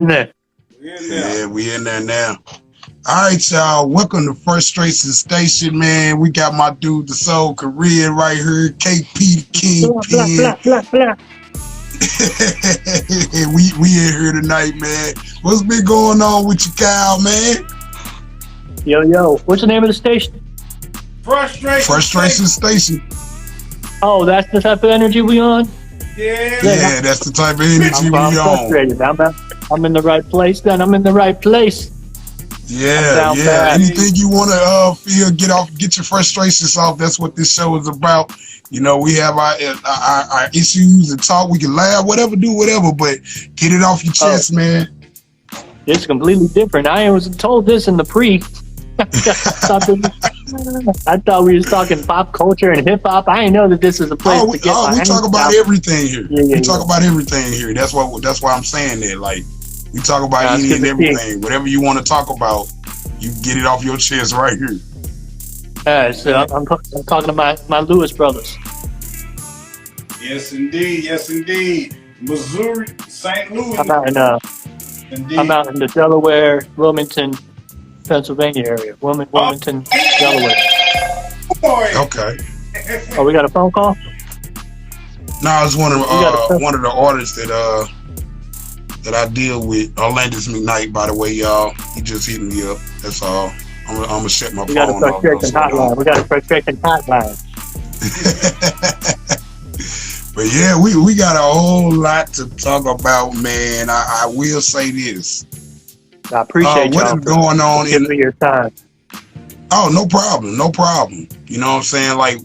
Yeah. Yeah, we in there now. All right, y'all. Welcome to Frustration Station, man. We got my dude, the Soul Korean, right here. KP the Blah, blah, Kingpin. blah, blah, blah. we in here tonight, man. What's been going on with you, Kyle, man? Yo, what's the name of the station? Frustration Station. Oh, that's the type of energy we on? Yeah, that's the type of energy I'm we on. frustrated. I'm in the right place then. I'm in the right place. Yeah. Bad. Anything you want to feel, get your frustrations off. That's what this show is about. You know, we have our issues and talk. We can laugh, do whatever, but get it off your chest, man. It's completely different. I was told this in the pre. I thought we was talking pop culture and hip hop. I didn't know that this is a place to get. We talk about everything here. We talk about everything here. That's why I'm saying that. Like, we talk about any and everything. Whatever you want to talk about, you get it off your chest right here. So I'm talking to my Lewis brothers. Yes, indeed. Missouri, St. Louis. I'm out in the Delaware, Wilmington, Pennsylvania area. Wilmington, Delaware. Okay. Oh, we got a phone call? No, it's one of the artists that I deal with, Orlandis McKnight, by the way, y'all. He just hit me up. That's all. I'm gonna shut my phone off. We got a frustration hotline. But yeah, we got a whole lot to talk about, man. I will say this. I appreciate y'all. What is going on in your time? Oh, no problem. You know what I'm saying? Like,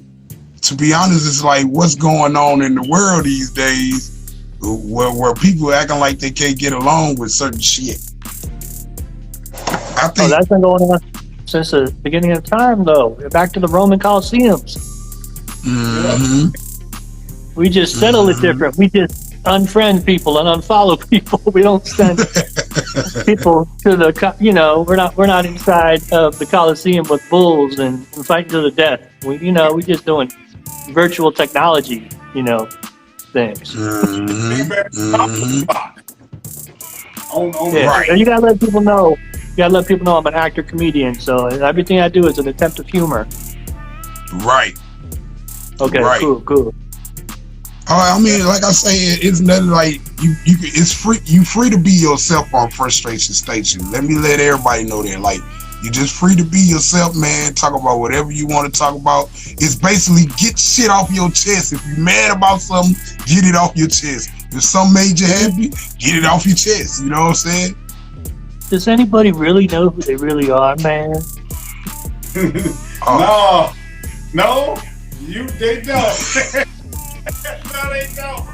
to be honest, it's like what's going on in the world these days, where people acting like they can't get along with certain shit. I think that's been going on since the beginning of time, though. Back to the Roman Colosseums. Mm-hmm. We just settle it different. We just unfriend people and unfollow people. We don't send people to the, we're not inside of the Coliseum with bulls and fighting to the death. We just doing virtual technology, things. Right. So you gotta let people know. I'm an actor, comedian. So everything I do is an attempt of humor. Right. Okay. Right. Cool. I mean, like I say, it's nothing like it's free. You free to be yourself on Frustration Station. Let everybody know that. Like, you're just free to be yourself, man. Talk about whatever you want to talk about. It's basically get shit off your chest. If you're mad about something, get it off your chest. If something made you happy, get it off your chest. You know what I'm saying? Does anybody really know who they really are, man? No, they don't. No, they don't.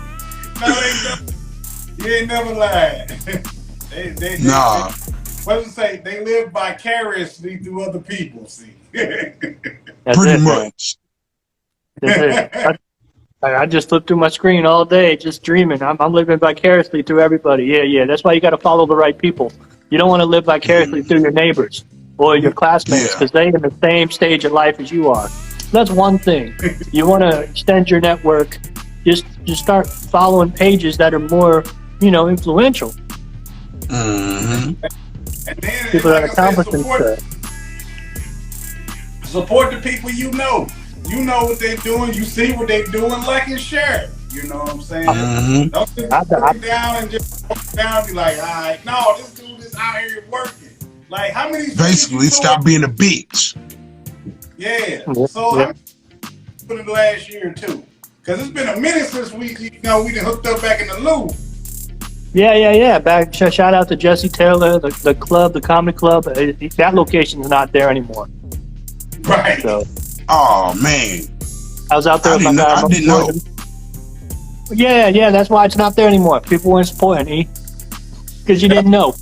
You ain't never lied. they what does it say? They live vicariously through other people. See, pretty much. I just flip through my screen all day, just dreaming. I'm living vicariously through everybody. Yeah. That's why you got to follow the right people. You don't want to live vicariously through your neighbors or your classmates because they're in the same stage of life as you are. That's one thing. You want to extend your network. Just start following pages that are more, influential. Mm-hmm. And then people that are accomplishing stuff. Support the people you know. You know what they're doing. You see what they're doing. Like and share it. You know what I'm saying? Mm-hmm. Don't just put down and just walk down and be like, all right, no, this dude is out here working. Like, how many? Basically, stop being a bitch. Yeah. So I put it last year too, because it's been a minute since we done hooked up back in the Louvre. Yeah. Back. Shout out to Jesse Taylor, the club, the comedy club. That location is not there anymore. Right. So. Oh man. I was out there. I didn't know. Yeah. That's why it's not there anymore. People weren't supporting because you didn't know.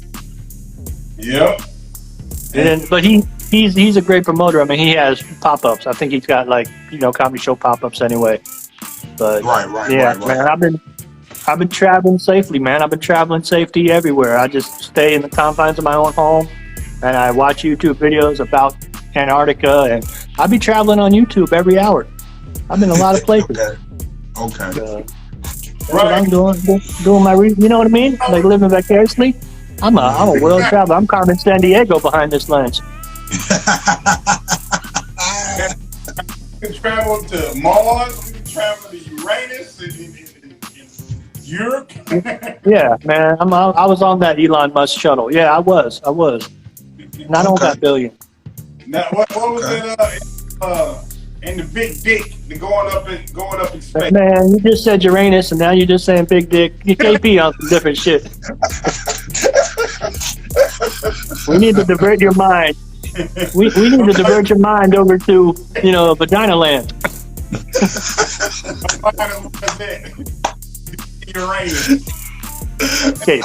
Yep. But he's a great promoter. I mean, he has pop-ups. I think he's got comedy show pop-ups anyway. But right. Man, I've been traveling safely, man. I've been traveling safety everywhere. I just stay in the confines of my own home, and I watch YouTube videos about Antarctica, and I'll be traveling on YouTube every hour. I've been a lot of places. Okay. That's what I'm doing my you know what I mean? Like living vicariously. I'm a world traveler. I'm Carmen San Diego behind this lens. We can travel to Mars. We can travel to Uranus and Europe. Yeah, man. I was on that Elon Musk shuttle. Yeah, I was. And I don't got billion. Now, what was it? In the big dick, the going up in space. Man, you just said Uranus, and now you're just saying big dick. You KP on some different shit. We need to divert your mind. We need to divert your mind over to vagina land. Okay.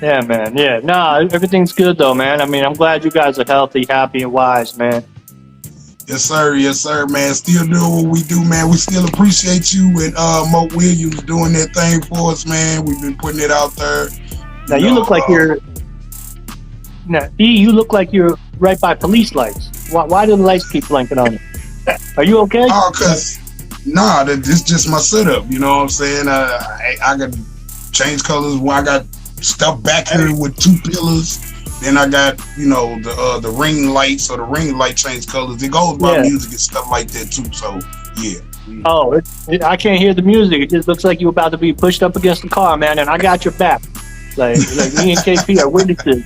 Yeah, man. Yeah. Nah, everything's good though, man. I mean, I'm glad you guys are healthy, happy, and wise, man. Yes, sir, man. Still doing what we do, man. We still appreciate you and Mo Williams doing that thing for us, man. We've been putting it out there. Now you look like you're. Now, you look like you're right by police lights. Why do the lights keep blinking on you? Are you okay? Oh, that's just my setup. You know what I'm saying? I got change colors. I got stuff back here with two pillars. Then I got, the ring light, so the ring light change colors. It goes by music and stuff like that too. So yeah. Oh, I can't hear the music. It just looks like you're about to be pushed up against the car, man. And I got your back. Like me and KP are witnesses.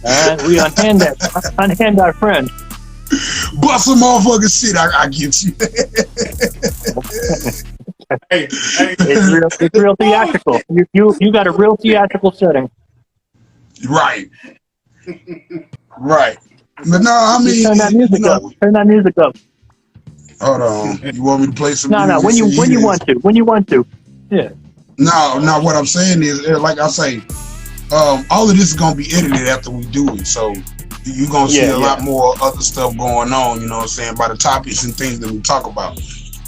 All right, we unhand our friend. Bust some motherfucking shit. I get you. Hey. It's real theatrical. You got a real theatrical setting. Right. But no, I mean, turn that music up. Turn that music up. Hold on. You want me to play some music? No. When you want to. Yeah. No. What I'm saying is, like I say, all of this is gonna be edited after we do it. So you're gonna see a lot more other stuff going on. You know what I'm saying, by the topics and things that we talk about.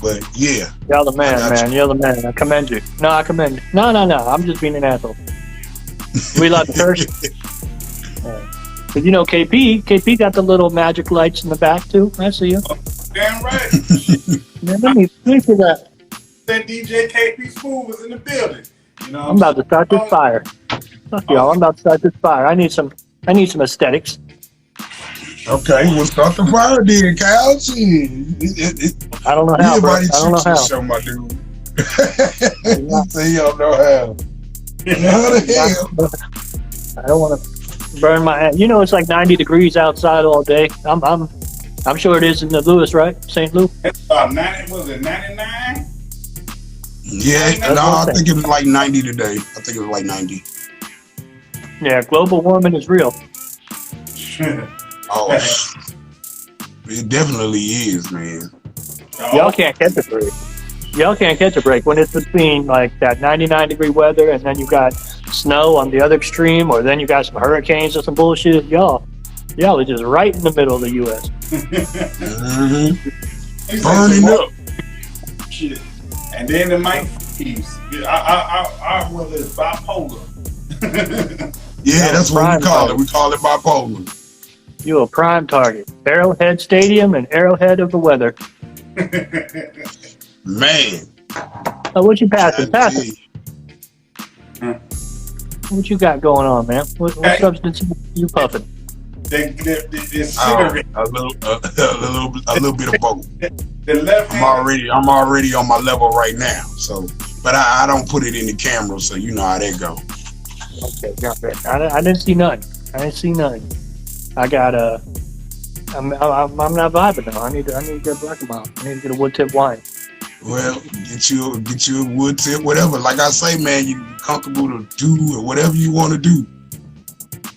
But yeah. You're the man. You're the man. I commend you. No, I commend you. No. I'm just being an asshole. We love first. Because KP got the little magic lights in the back too. I see you. Damn right. Man, let me see that. That DJ KP Smooth was in the building. I'm about to start this fire. Fuck y'all. I'm about to start this fire. I need some aesthetics. Okay, we'll start the fire then, Kyle. I don't know how, bro. I don't know how. Show, my dude. Say you don't know how. How the hell? I don't want to burn my hand. It's like 90 degrees outside all day. I'm sure it is in the Louis, right? St. Louis. Was it 99? Yeah, I think it was like 90 today. I think it was like 90. Yeah, global warming is real. Oh, it definitely is, man. Y'all can't catch a break. Y'all can't catch a break when it's between like that 99-degree weather and then you got snow on the other extreme, or then you got some hurricanes or some bullshit. Y'all are just right in the middle of the U.S. Burning up. Shit. And then the mic thieves. Our weather is bipolar. Yeah, that's what we call it. We call it bipolar. You a prime target. Arrowhead Stadium and Arrowhead of the weather. Man. Oh, what you passing? What you got going on, man? What substance you puffing? A little bit of both. I'm already on my level right now. So, but I don't put it in the camera, so you know how that go. Okay, got that. I didn't see nothing. I got I'm not vibing now. I need to get a black amount. I need to get a wood tip wine. Well, get you a wood tip, whatever. Like I say, man, you comfortable to do whatever you want to do.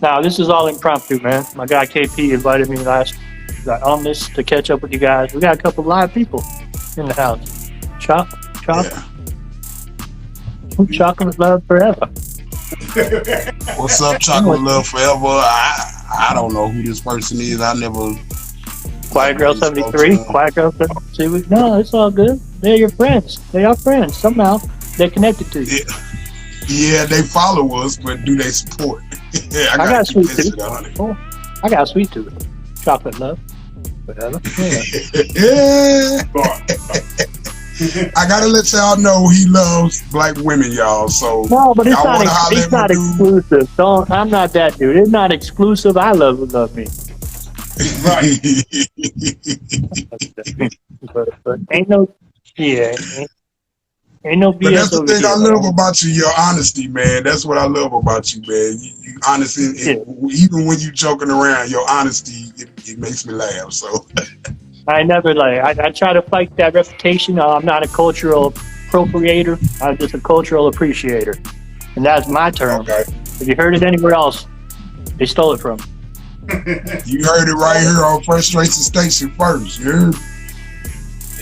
Now, this is all impromptu, man. My guy KP invited me on this to catch up with you guys. We got a couple live people in the house. Chop. Yeah. Chocolate love forever. What's up, chocolate love forever? I don't know who this person is. I never. Quiet Girl 73. Quiet Girl 73. No, it's all good. They're your friends. They are friends. Somehow they're connected to you. Yeah, they follow us, but do they support? I got sweet tooth. I got sweet tooth. Chocolate love. Whatever. Yeah. I gotta let y'all know he loves black women, y'all. So No, but y'all wanna holler it's at my not dude? exclusive. I'm not that dude. It's not exclusive. I love me. Right. but ain't no ain't no But that's BS the over thing I here, love man. about you, your honesty, man. That's what I love about you, man. You honest, even when you joking around, your honesty, it makes me laugh. So I never I try to fight that reputation. I'm not a cultural appropriator. I'm just a cultural appreciator, and that's my term. okay, If you heard it anywhere else, they stole it from me. you heard it right here on Frustration Station first. You heard?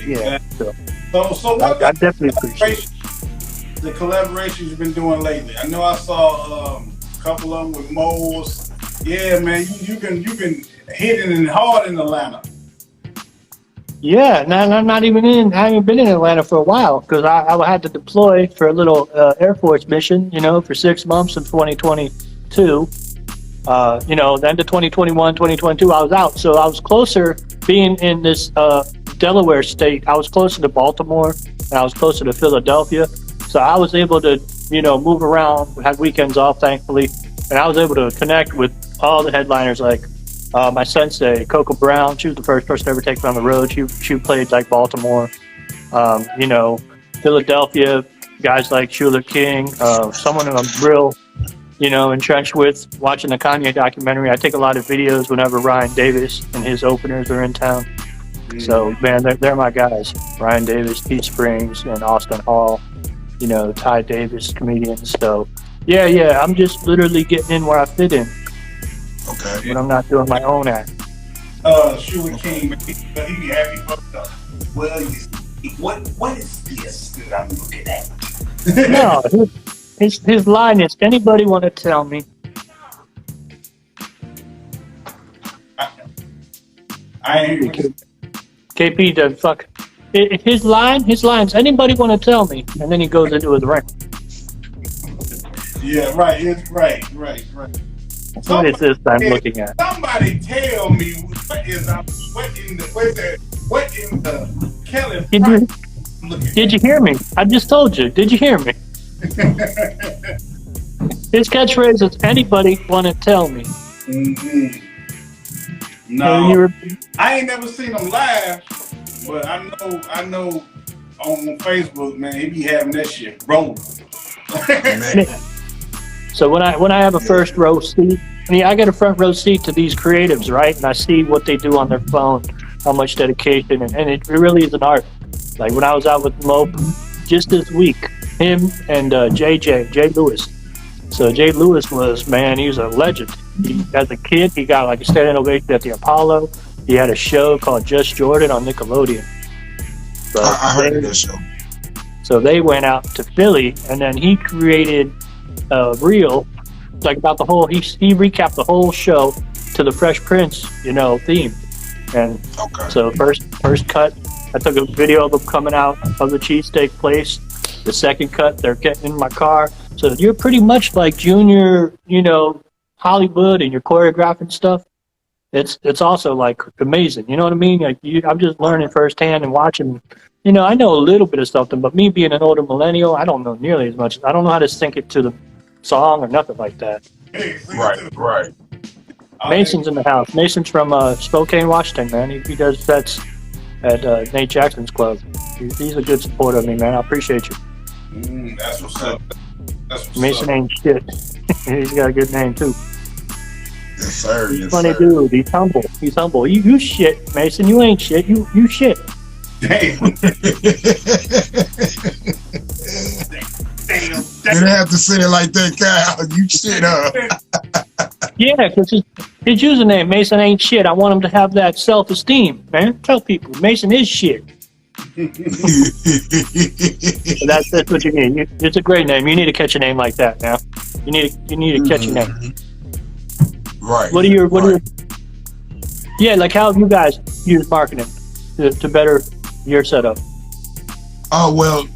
Yeah, so So I what definitely appreciate it. the collaborations you've been doing lately? I know I saw a couple of them with Moles. Yeah, man, you've been hitting it hard in Atlanta. Yeah, I'm not even in. I haven't been in Atlanta for a while because I had to deploy for a little Air Force mission, for 6 months in 2022. The end of 2021, 2022, I was out. So I was closer being in this Delaware state. I was closer to Baltimore and I was closer to Philadelphia. So I was able to, move around, had weekends off, thankfully. And I was able to connect with all the headliners like my sensei, Coco Brown. She was the first person to ever take me on the road. She played like Baltimore. Philadelphia, guys like Shula King, someone who I'm real entrenched with, watching the Kanye documentary. I take a lot of videos whenever Ryan Davis and his openers are in town. So, man, they're my guys. Ryan Davis, Pete Springs, and Austin Hall, Ty Davis, comedians. So, yeah, I'm just literally getting in where I fit in. Okay. When I'm not doing my own act. Shula King, he be happy fucked up. Well, what is this that I'm looking at? No, his line is, anybody want to tell me? I ain't. KP does fuck. His line's, anybody want to tell me? And then he goes into his rant. Yeah, right. It's right. What is this I'm looking at? Somebody tell me what in the Kelly Did you hear me? I just told you. Did you hear me? His catchphrase is, anybody want to tell me? Mm-hmm. No, I ain't never seen him live, but I know on Facebook, man, he be having that shit rolling. So when I have a first row seat, I get a front row seat to these creatives, right? And I see what they do on their phone, how much dedication, and it really is an art. Like when I was out with Mope just this week, him and Jay Lewis. So Jay Lewis he was a legend. As a kid, he got like a standing ovation at the Apollo. He had a show called Just Jordan on Nickelodeon. So I heard of that show. So they went out to Philly, and then he created a reel, like about the whole. He recapped the whole show to the Fresh Prince, theme. And so first cut, I took a video of them coming out of the cheesesteak place. The second cut, they're getting in my car. So you're pretty much like junior, Hollywood, and you're choreographing stuff. It's also like amazing. You know what I mean? Like I'm just learning firsthand and watching. I know a little bit of something, but me being an older millennial, I don't know nearly as much. I don't know how to sync it to the song or nothing like that. Right. Mason's in the house. Mason's from Spokane, Washington, man. He does sets at Nate Jackson's club. He's a good supporter of me, man. I appreciate you. That's what's up. Mason ain't shit. He's got a good name too. Yes, sir. He's funny dude. He's humble. You shit, Mason. You ain't shit. You shit. Damn. You didn't have to say it like that, Kyle. You shit up. Yeah, because his username, Mason ain't shit. I want him to have that self-esteem, man. Tell people, Mason is shit. That's what you need. It's a great name. You need to catch a name like that now. You need to catch a name. Right. What are your Yeah, like how have you guys used marketing to better your setup? Oh, well,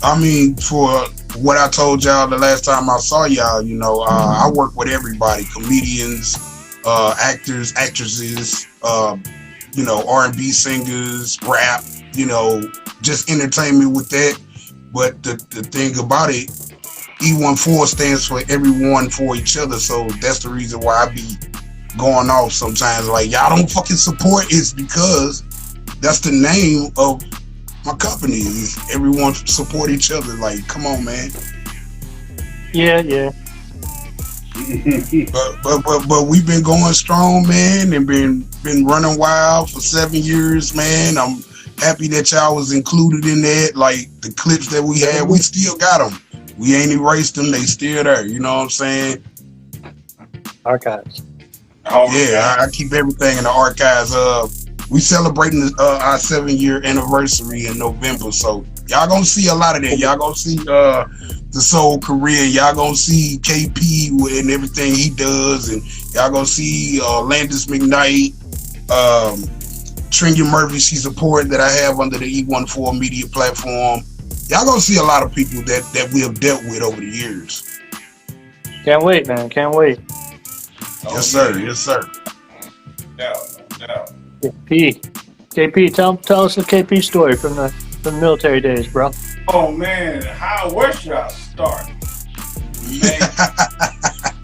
I mean, for what I told y'all the last time I saw y'all, I work with everybody, comedians, actors, actresses, R&B singers, rap, you know, just entertainment with that. But the thing about it, E14 stands for everyone for each other. So that's the reason why I be going off sometimes. Like, y'all don't fucking support. It's because that's the name of my company. Is everyone support each other. Like, come on, man. Yeah. but we've been going strong, man, and been running wild for 7 years, man. I'm happy that y'all was included in that. Like, the clips that we had, we still got them. We ain't erased them. They still there. You know what I'm saying? Archives. Yeah, I keep everything in the archives. We celebrating our 7-year anniversary in November, so y'all gonna see a lot of that. Y'all gonna see the Soul career. Y'all gonna see KP and everything he does, and y'all gonna see Landis McKnight, Trinity Murphy, she's support that I have under the E14 media platform. Y'all gonna see a lot of people that we have dealt with over the years. Can't wait, man. Can't wait. Yes, sir. Yes, sir. No. KP, tell us the KP story from the military days, bro. Oh man, where should I start?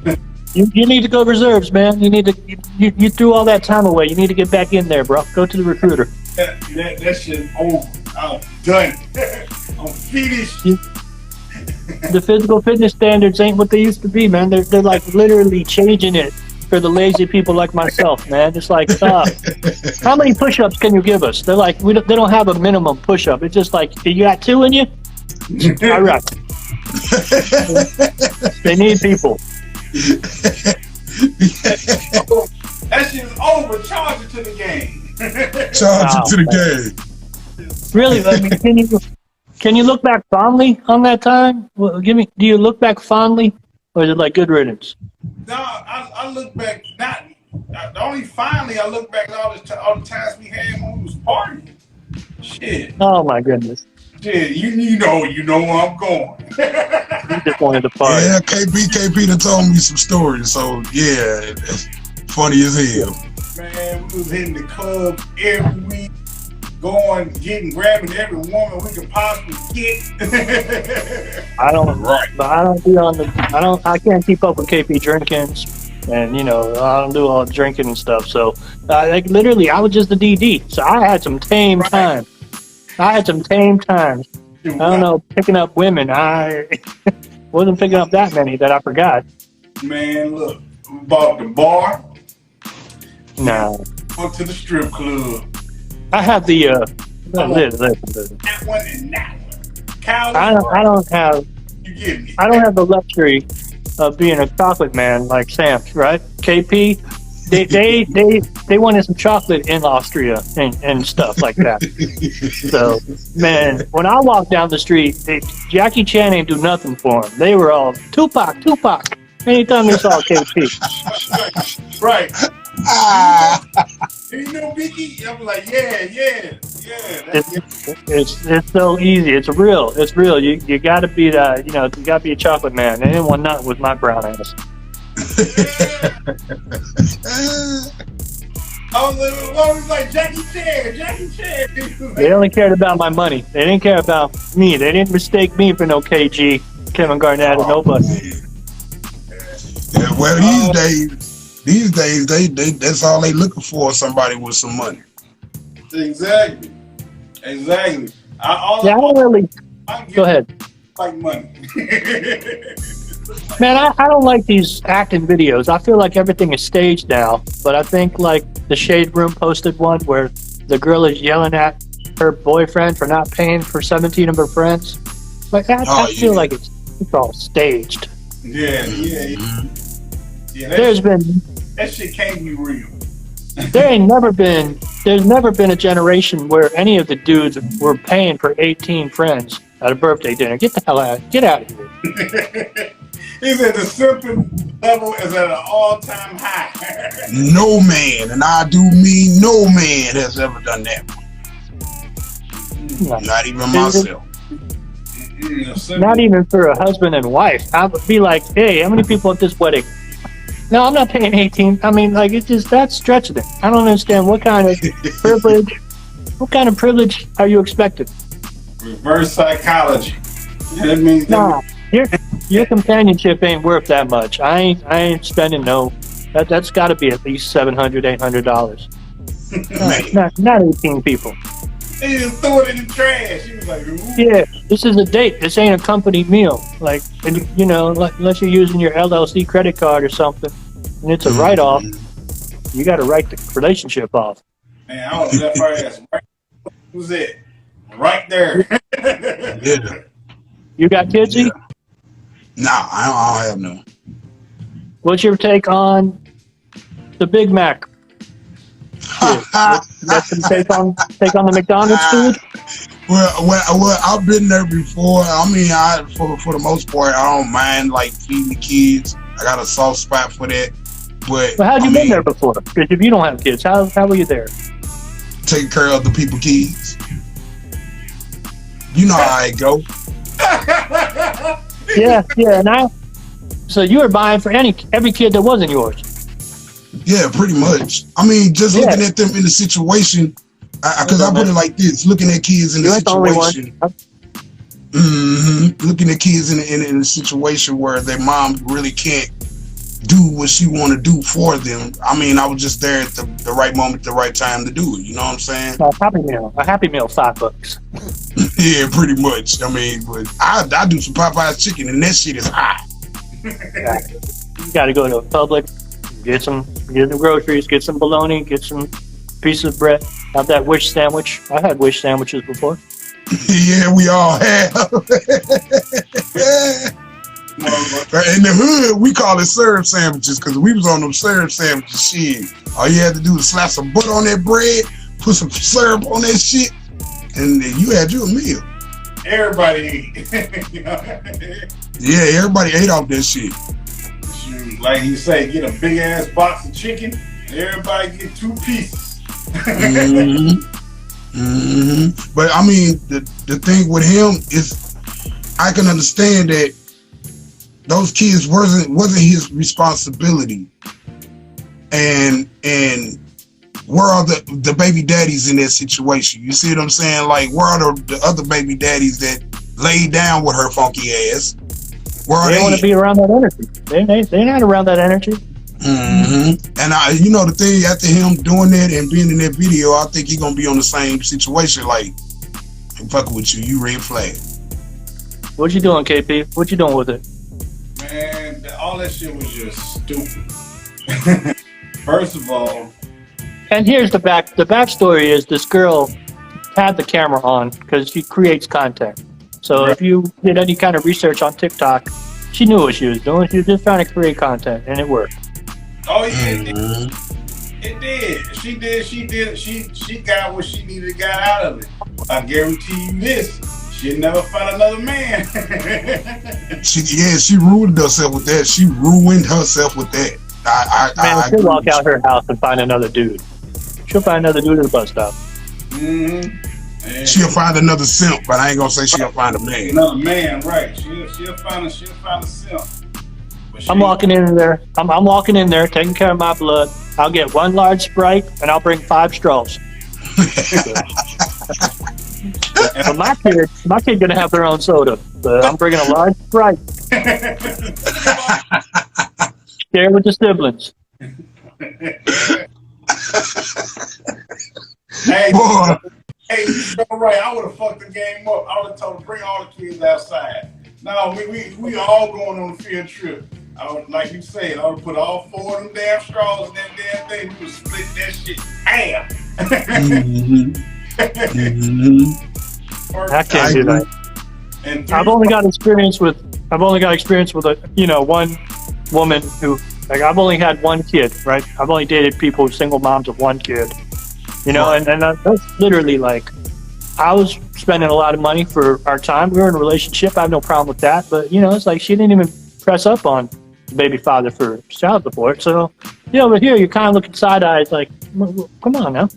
Man. You need to go reserves, man. You need to you threw all that time away. You need to get back in there, bro. Go to the recruiter. That shit over. I'm done. I'm finished. The physical fitness standards ain't what they used to be, man. They're like literally changing it for the lazy people like myself, man. It's like, how many push-ups can you give us? They're like, they don't have a minimum push-up. It's just like, you got 2 in you? All right. They need people. That shit's over. Charge it to the game. Charge it to the game. Really? I mean, can you look back fondly on that time? Well, do you look back fondly, or is it like good riddance? No, I look back. Finally, I look back at all the times we had when we was partying. Shit. Oh my goodness. Shit, you know where I'm going. You just wanted to party. Yeah, KP done told me some stories, so yeah, that's funny as hell. Man, we was hitting the club every week, grabbing every woman we could possibly get. I can't keep up with KP drinkings, and I don't do all the drinking and stuff. So, literally, I was just the DD. So I had some tame time. I don't know, picking up women. I wasn't picking up that many that I forgot. Man, look, we bought the bar. No. Went to the strip club. I have the That one and that one. I don't have. You get me? I don't have the luxury of being a chocolate man like Sam, right? KP, they wanted some chocolate in Austria and stuff like that. So, man, when I walk down the street, Jackie Chan ain't do nothing for them. They were all Tupac. Anytime they saw KP, right. You know, Vicky, I'm like, yeah. It's so easy. It's real. You got to be that. You got to be a chocolate man. They didn't want nothing with my brown ass. I was like Jackie Chan. They only cared about my money. They didn't care about me. They didn't mistake me for no KG, Kevin Garnett, or nobody. Yeah, well, these days, they that's all they looking for, somebody with some money. Exactly. Go ahead. Like money. Man, I don't like these acting videos. I feel like everything is staged now. But I think like the Shade Room posted one where the girl is yelling at her boyfriend for not paying for 17 of her friends. Like I feel like it's all staged. Yeah. That shit can't be real. There's never been a generation where any of the dudes were paying for 18 friends at a birthday dinner. Get the hell out! Get out of here. He said the simping level is at an all-time high. No man, and I do mean no man has ever done that. Not even myself. Not even for a husband and wife. I would be like, hey, how many people at this wedding? No, I'm not paying 18. I mean, like, that's stretching it. I don't understand what kind of privilege What kind of privilege are you expecting? Reverse psychology. That means Nah, your companionship ain't worth that much. I ain't spending no. That's got to be at least $700, $800. Not 18 people. he just threw it in the trash. He was like, ooh. Yeah, this is a date. This ain't a company meal. Like, and, you know, unless you're using your LLC credit card or something, and it's a write-off, you got to write the relationship off. Man, I would have left her ass right. Who's it? Right there. Yeah. You got kids? Yeah. Nah, I don't have no. What's your take on the Big Mac? That's some take on the McDonald's food? Well, I've been there before. I mean, for the most part, I don't mind like feeding the kids. I got a soft spot for that. But how'd you been there before? Because if you don't have kids, how were you there? Taking care of the people kids. You know how it go. Yeah. So you were buying for every kid that wasn't yours. Yeah, pretty much. I mean, just looking at them in the situation, because I put it like this: looking at kids in the situation. Looking at kids in a situation where their mom really can't do what she want to do for them. I mean, I was just there at the right moment, the right time to do it. You know what I'm saying? A Happy Meal, $5. Yeah, pretty much. I mean, but I do some Popeye's chicken, and that shit is hot. You got to go to Publix, get some groceries, get some bologna, get some pieces of bread. Have that wish sandwich. I've had wish sandwiches before. Yeah, we all have. In the hood, we call it syrup sandwiches because we was on them syrup sandwiches. Shit, all you had to do was slap some butter on that bread, put some syrup on that shit, and you had your meal. Everybody ate. Yeah, everybody ate off that shit. Like you say, get a big ass box of chicken, and everybody get 2 pieces. But I mean, the thing with him is, I can understand that those kids wasn't his responsibility, and where are the baby daddies in that situation? You see what I'm saying? Like, where are the other baby daddies that laid down with her funky ass? Where are they? They want to be around that energy. They're not around that energy. And you know the thing, after him doing that and being in that video, I think he's gonna be on the same situation. Like, I'm fucking with you red flag. What you doing, KP? What you doing with it? Man, all that shit was just stupid. First of all, and here's the backstory is this girl had the camera on because she creates content. So if you did any kind of research on TikTok, she knew what she was doing. She was just trying to create content, and it worked. Oh yeah, it did. She got what she needed to get out of it. I guarantee you this. She'll never find another man. She ruined herself with that. She'll walk out her house and find another dude. She'll find another dude at the bus stop. She'll find another simp, but I ain't gonna say she'll find a man. Another man, right? She'll find a simp. I'm walking in there. I'm walking in there, taking care of my blood. I'll get 1 large Sprite and I'll bring 5 straws. But my kid gonna have their own soda. But I'm bringing a large Sprite. Share with the siblings. Hey, you're right. I would have fucked the game up. I would have told them bring all the kids outside. No, we all going on a field trip. I would, like you said, I would put all 4 of them damn straws in that damn thing. We would split that shit half. I can't do that. And I've only got experience with one woman who, like, I've only had 1 kid, right? I've only dated people, single moms of 1 kid, and that's literally like, I was spending a lot of money for our time. We were in a relationship. I have no problem with that, but it's like she didn't even press up on the baby father for child support. So, over here you're kind of looking side eyes, like, come on now.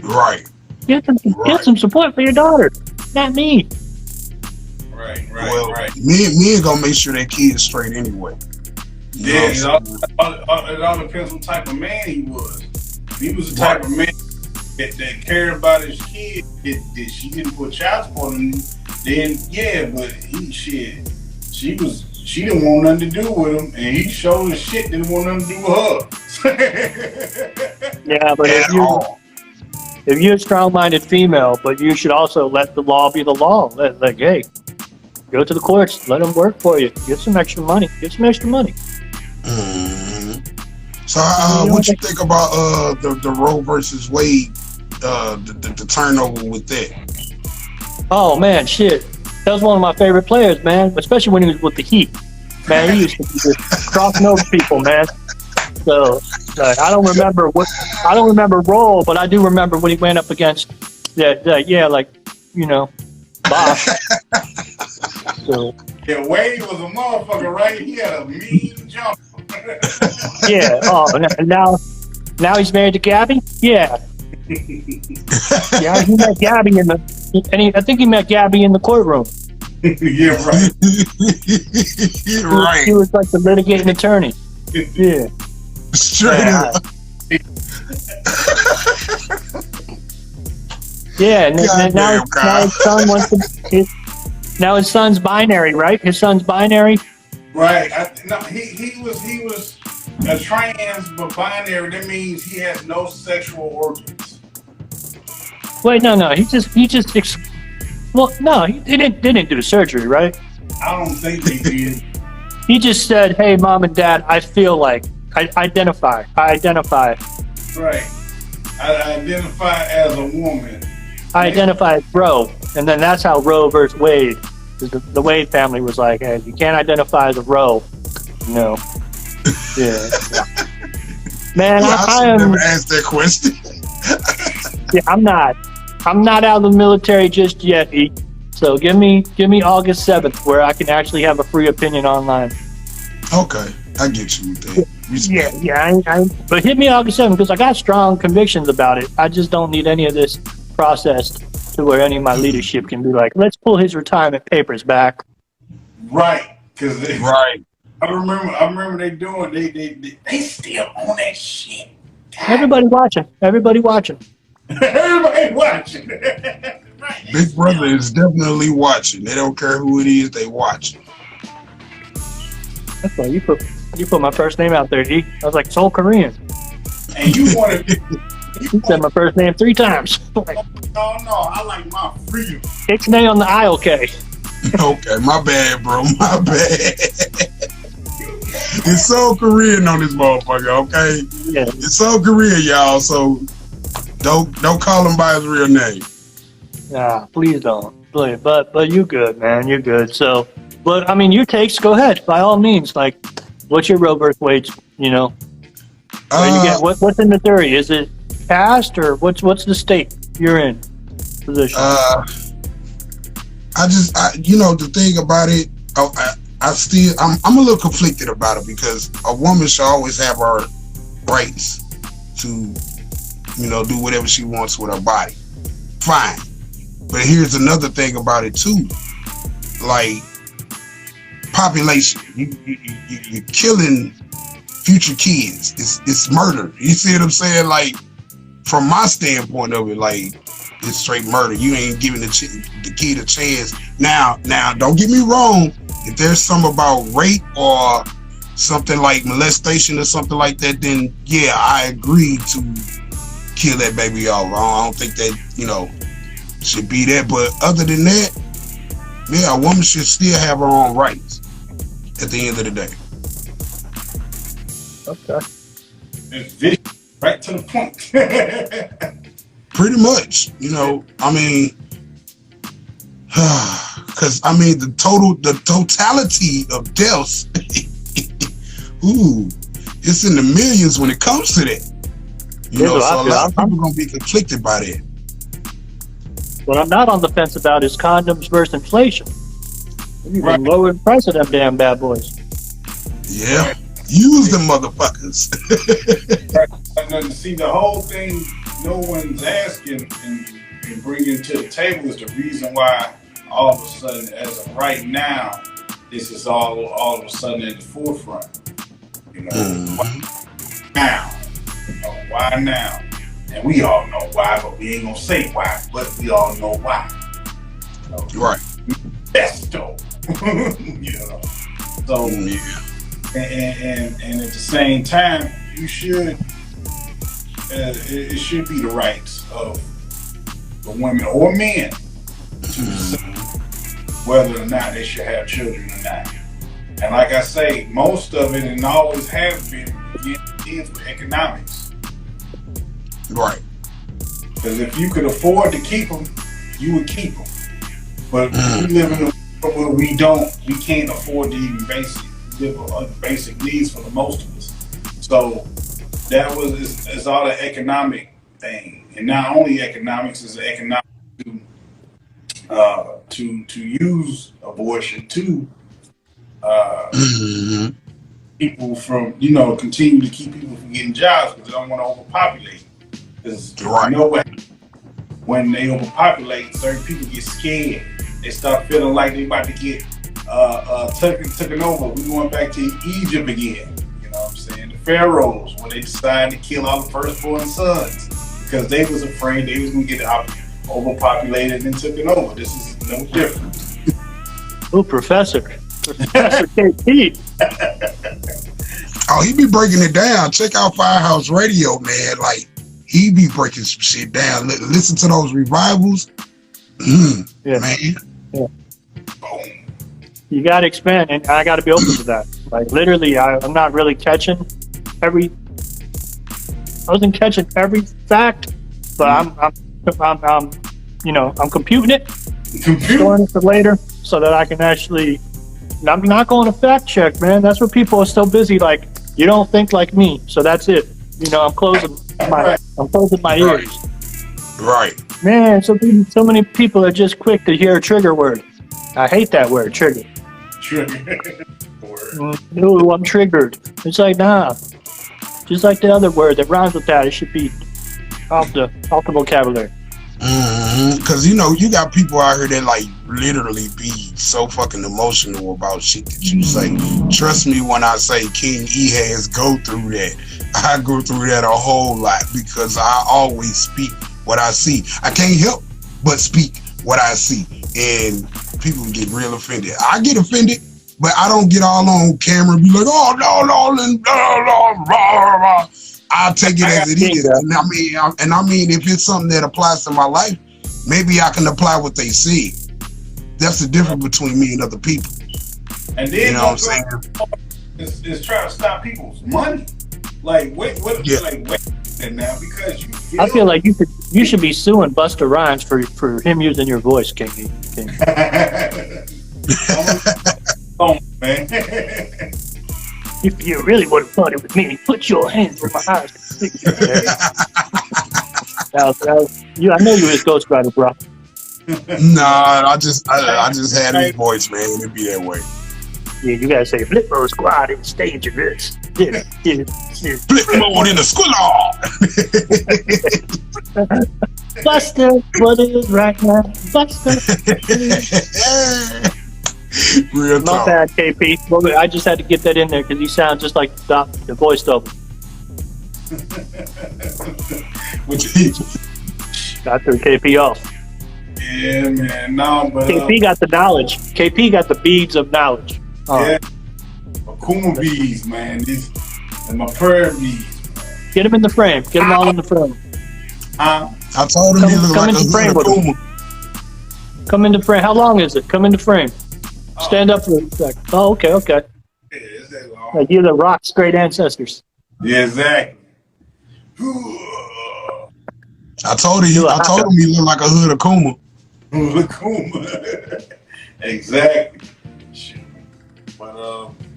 Right. Get some support for your daughter, not me. Right. Me gonna make sure that kid is straight anyway. Yeah, it all depends on what type of man he was. If he was the type of man that cared about his kid, that she didn't put child support on him, then yeah, but she didn't want nothing to do with him, and he showed his shit didn't want nothing to do with her. Yeah, but if you're a strong-minded female, but you should also let the law be the law. Like, hey, go to the courts, let them work for you, get some extra money, So, what you think about the Roe versus Wade, the turnover with that? Oh man, shit, that was one of my favorite players, man. Especially when he was with the Heat, man. He used to just crossing over people, man. So I don't remember Roll, but I do remember when he went up against like Bosch. So Yeah, Wade was a motherfucker, right? He had a mean jump. yeah. Oh, and now he's married to Gabby. Yeah. Yeah, he met Gabby I think he met Gabby in the courtroom. Yeah, right. Right. He was like the litigating attorney. Yeah. Straight up. Yeah, and now his son wants to. Now his son's binary, right? His son's binary. Right. He was a trans but binary. That means he has no sexual organs. Wait, no. He just. Well, no, he didn't do the surgery, right? I don't think he did. He just said, "Hey, mom and dad, I feel like I identify." Right. I identify as a woman. I identify as Roe, and then that's how Roe versus Wade. The Wade family was like, "Hey, you can't identify as a Roe." No. Yeah. Man, I am. Never asked that question. Yeah, I'm not out of the military just yet, E. So give me August 7th, where I can actually have a free opinion online. Okay, I get you with that. Yeah. But hit me August 7th because I got strong convictions about it. I just don't need any of this processed to where any of my leadership can be like, let's pull his retirement papers back. Right, because right. I remember they doing they still on that shit. God. Everybody watching. Everybody watching. Right. Big Brother is definitely watching. They don't care who it is, they watching. That's why you put my first name out there, E. I was like, Seoul Korean. And you want to. You said my first name 3 times. No, I like my freedom. Ixnay on the IOK. Okay, my bad, bro. My bad. It's so Korean on this motherfucker, okay? Yeah. It's so Korean, y'all, so don't call him by his real name. Nah, please don't. Please. But you good, man. You're good. So, but I mean, your takes, go ahead. By all means. Like, what's your Roe versus Wade, what's in Missouri? Is it passed or what's the state you're in position? The thing about it, I'm a little conflicted about it because a woman should always have her rights to, do whatever she wants with her body. Fine. But here's another thing about it too. Like, population. You're killing future kids. It's murder. You see what I'm saying? Like, from my standpoint of it, like, it's straight murder. You ain't giving the kid a chance. Now, don't get me wrong. If there's something about rape or something like molestation or something like that, then yeah, I agree to kill that baby off. I don't think that, should be that. But other than that, yeah, a woman should still have her own rights at the end of the day. Okay. It's vicious, right to the point. Pretty much, because the totality of deaths, it's in the millions when it comes to that. So a lot of people gonna be conflicted by that. What I'm not on the fence about is condoms versus inflation. You can lower the price of them damn bad boys. Yeah, use them motherfuckers. And see, the whole thing no one's asking and bringing to the table is the reason why all of a sudden, as of right now, this is all of a sudden at the forefront. Now, why now? And we all know why, but we ain't gonna say why, but we all know why. Right. That's dope. You know. So and at the same time, you should it should be the rights of the women or men to decide whether or not they should have children or not. And like I say, most of it and always have been begins with economics. Right. Because if you could afford to keep them, you would keep them. But we live in a world where we can't afford to even live on basic needs for the most of us. So that it's all an economic thing, and not only economics is economic to use abortion to people from continue to keep people from getting jobs because they don't want to overpopulate. Because when they overpopulate, certain people get scared. They start feeling like they about to get taken over. We going back to Egypt again. You know what I'm saying? The pharaohs, when they decided to kill all the firstborn sons because they was afraid they was gonna get overpopulated and taken over. This is no different. Oh, Professor KP. Oh, he be breaking it down. Check out Firehouse Radio, man. Like, he be breaking some shit down. Listen to those revivals. Yeah. Man. Yeah. You got to expand, and I got to be open to that. Like, literally, I'm not really catching I wasn't catching every fact, but I'm computing it, storing it for later, so that I can actually. I'm not going to fact check, man. That's what people are so busy. Like, you don't think like me, so that's it. I'm closing my ears. Right. Man, so many people are just quick to hear a trigger word. I hate that word, trigger. No, I'm triggered. It's like, nah. Just like the other word that rhymes with that, it should be off the vocabulary. Because you got people out here that like literally be so fucking emotional about shit that you say. Trust me when I say King E-haz go through that. I go through that a whole lot because I always speak what I see. I can't help but speak what I see, and people get real offended. I get offended, but I don't get all on camera and be like, oh no, and blah, blah, blah, blah. I'll take it as it is. And I mean, if it's something that applies to my life, maybe I can apply what they see. That's the difference between me and other people. And then what I'm saying? Is trying to stop people's money. Like, wait now, because I feel like you should be suing Busta Rhymes for him using your voice, King. Oh man. If you really want to party with me, put your hands on my eyes. I know you was Ghost Rider, bro. Nah, I just had his voice, man. It'd be that way. Yeah, you gotta say flip mode squad is dangerous. Yeah. Flip mode in the squad. Buster, what is right now? Buster. Real talk. My bad, KP. Well, I just had to get that in there because you sound just like the voice double. Got through KP off. Yeah, man. No, but KP got the knowledge. KP got the beads of knowledge. Yeah. Akuma beads, man. These and my prayer beads. Get them in the frame. Get them all in the frame. I told him he looked like a frame Akuma. Come into frame. How long is it? Come into frame. Stand up for a second. Oh, okay. Yeah, it's that long. Like you're the Rock's great ancestors. Yeah, exactly. I told him he looked like a hood Akuma. Akuma. Exactly. But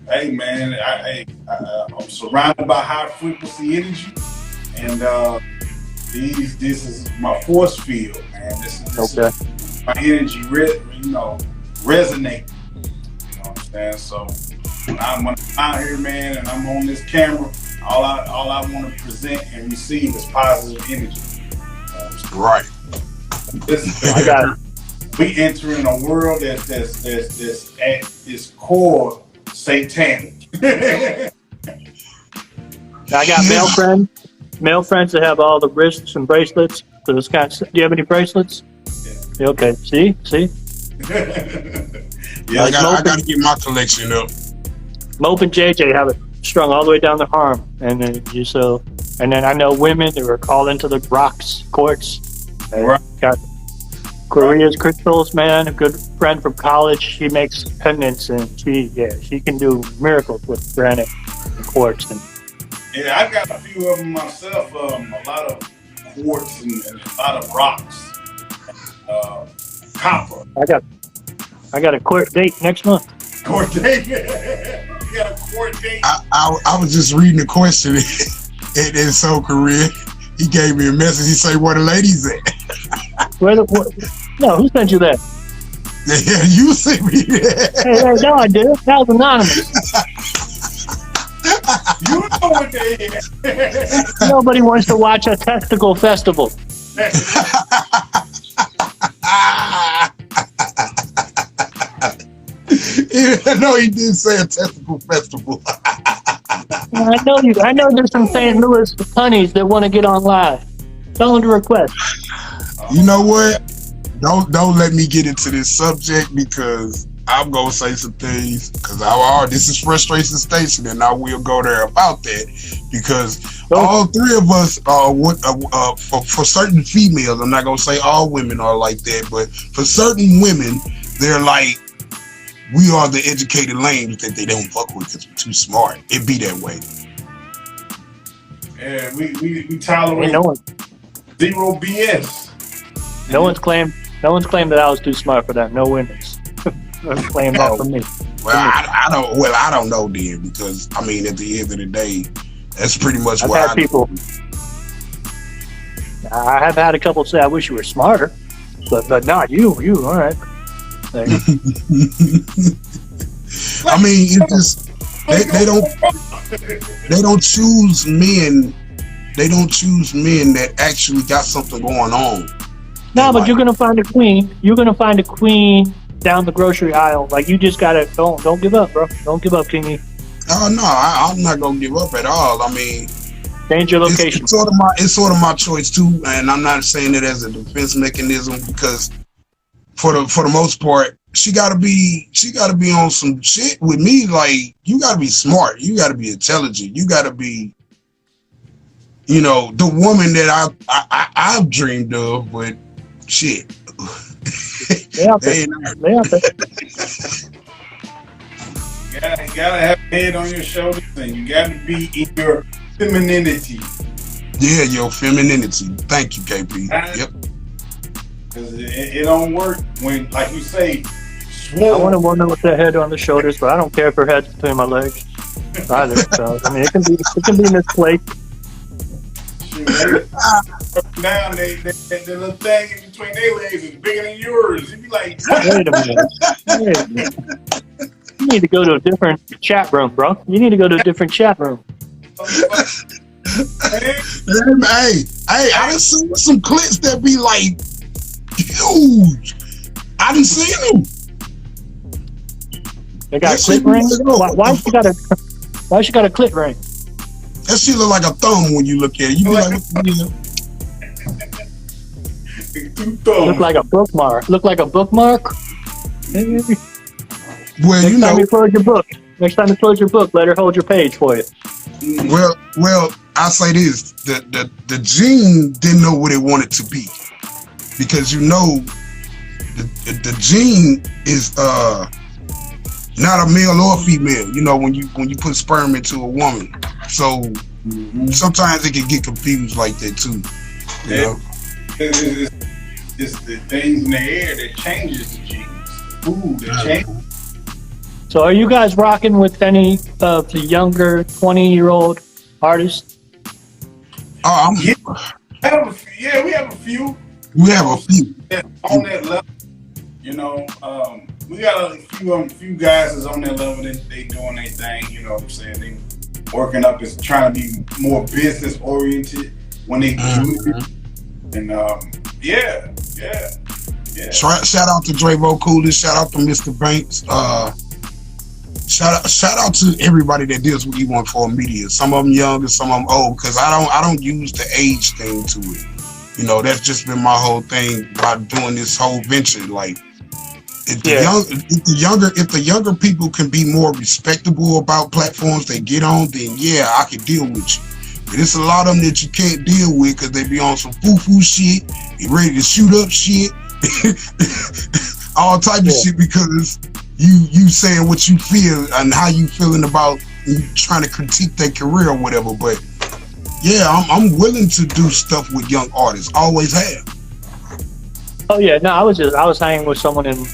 hey man, I'm surrounded by high frequency energy, and this is my force field, man. This is my energy, resonate. You know what I'm saying? So when I'm out here, man, and I'm on this camera, all I want to present and receive is positive energy. Right. I got it. We enter in a world that's at its core satanic. I got male friends. male friends that have all the wrists and bracelets. So this kind of, do you have any bracelets? Yeah. Okay. See. Yeah, I gotta get my collection up. Mope and JJ have it strung all the way down their arm, and then and then I know women that were called into the rocks courts. Right. Got Korea's crystals, man. A good friend from college. She makes pendants, and she can do miracles with granite and quartz. And yeah, I got a few of them myself. A lot of quartz and a lot of rocks. Copper. I got a court date next month. Court date. You got a court date. I was just reading the question, and so Korea, he gave me a message. He said, "Where the ladies at?" No, who sent you that? Yeah, you sent me that. Hey, no, I did. That was anonymous. You know what they is. Nobody wants to watch a testicle festival. No, he did say a testicle festival. I know there's some St. Louis honeys that want to get on live. Tell them to request. You know what? Don't let me get into this subject because I'm gonna say some things because this is Frustration Station and I will go there about that because all three of us are for certain females. I'm not gonna say all women are like that, but for certain women, they're like, we are the educated lames that they don't fuck with because we're too smart. It be that way. Yeah, we tolerate zero BS. No one's claimed that I was too smart for that. No women's claimed that for me. Well, I don't know then because I mean at the end of the day, that's pretty much what I have had a couple say I wish you were smarter, but not you. All right. I mean, it just they don't choose men. They don't choose men that actually got something going on. No, but you're gonna find a queen. You're gonna find a queen down the grocery aisle. Like you just gotta don't give up, bro. Don't give up, Kingy. Oh no, I'm not gonna give up at all. I mean, change your location. It's sort of my choice too, and I'm not saying it as a defense mechanism because for the most part, she gotta be on some shit with me. Like you gotta be smart, you gotta be intelligent, you gotta be, you know, the woman that I've dreamed of, but shit. They out there. You gotta have a head on your shoulders and you gotta be in your femininity. Yeah, your femininity. Thank you, KP. Yep. Because it don't work when, like you say, I want a woman with her head on the shoulders, but I don't care if her head's between my legs either. So I mean, it can be misplaced. Now the little thing in between their legs is bigger than yours. You'd be like, wait a minute. You need to go to a different chat room, bro. You need to go to a different chat room. Hey, I done seen some clips that be like huge. I done seen them. They got clit rings? Why she got a clit ring? That shit look like a thumb when you look at it. You be like, what the hell? Look like a bookmark. Well, Next time you close your book, let her hold your page for you. Well, I say this: the gene didn't know what it wanted to be, because you know, the gene is not a male or female. You know, when you put sperm into a woman, so sometimes it can get confused like that too. You know? It's the things in the air that changes the genes. Food that changes. So are you guys rocking with any of the younger 20-year-old artists? We have a few. We have a few. On that level, you know, we got a few guys that's on that level that they doing their thing, you know what I'm saying? They working up, is trying to be more business oriented when they do it. And yeah. Shout out to Drevo Coolest, shout out to Mr. Banks. Shout out to everybody that deals with E14 media. Some of them young and some of them old, because I don't use the age thing to it. You know, that's just been my whole thing about doing this whole venture. Like, if the younger people can be more respectable about platforms they get on, then yeah, I can deal with you. But it's a lot of them that you can't deal with because they be on some foo-foo shit, they ready to shoot up shit, all type of shit because you saying what you feel and how you feeling about you trying to critique their career or whatever. But yeah, I'm willing to do stuff with young artists. Always have. Oh yeah, no, I was hanging with someone in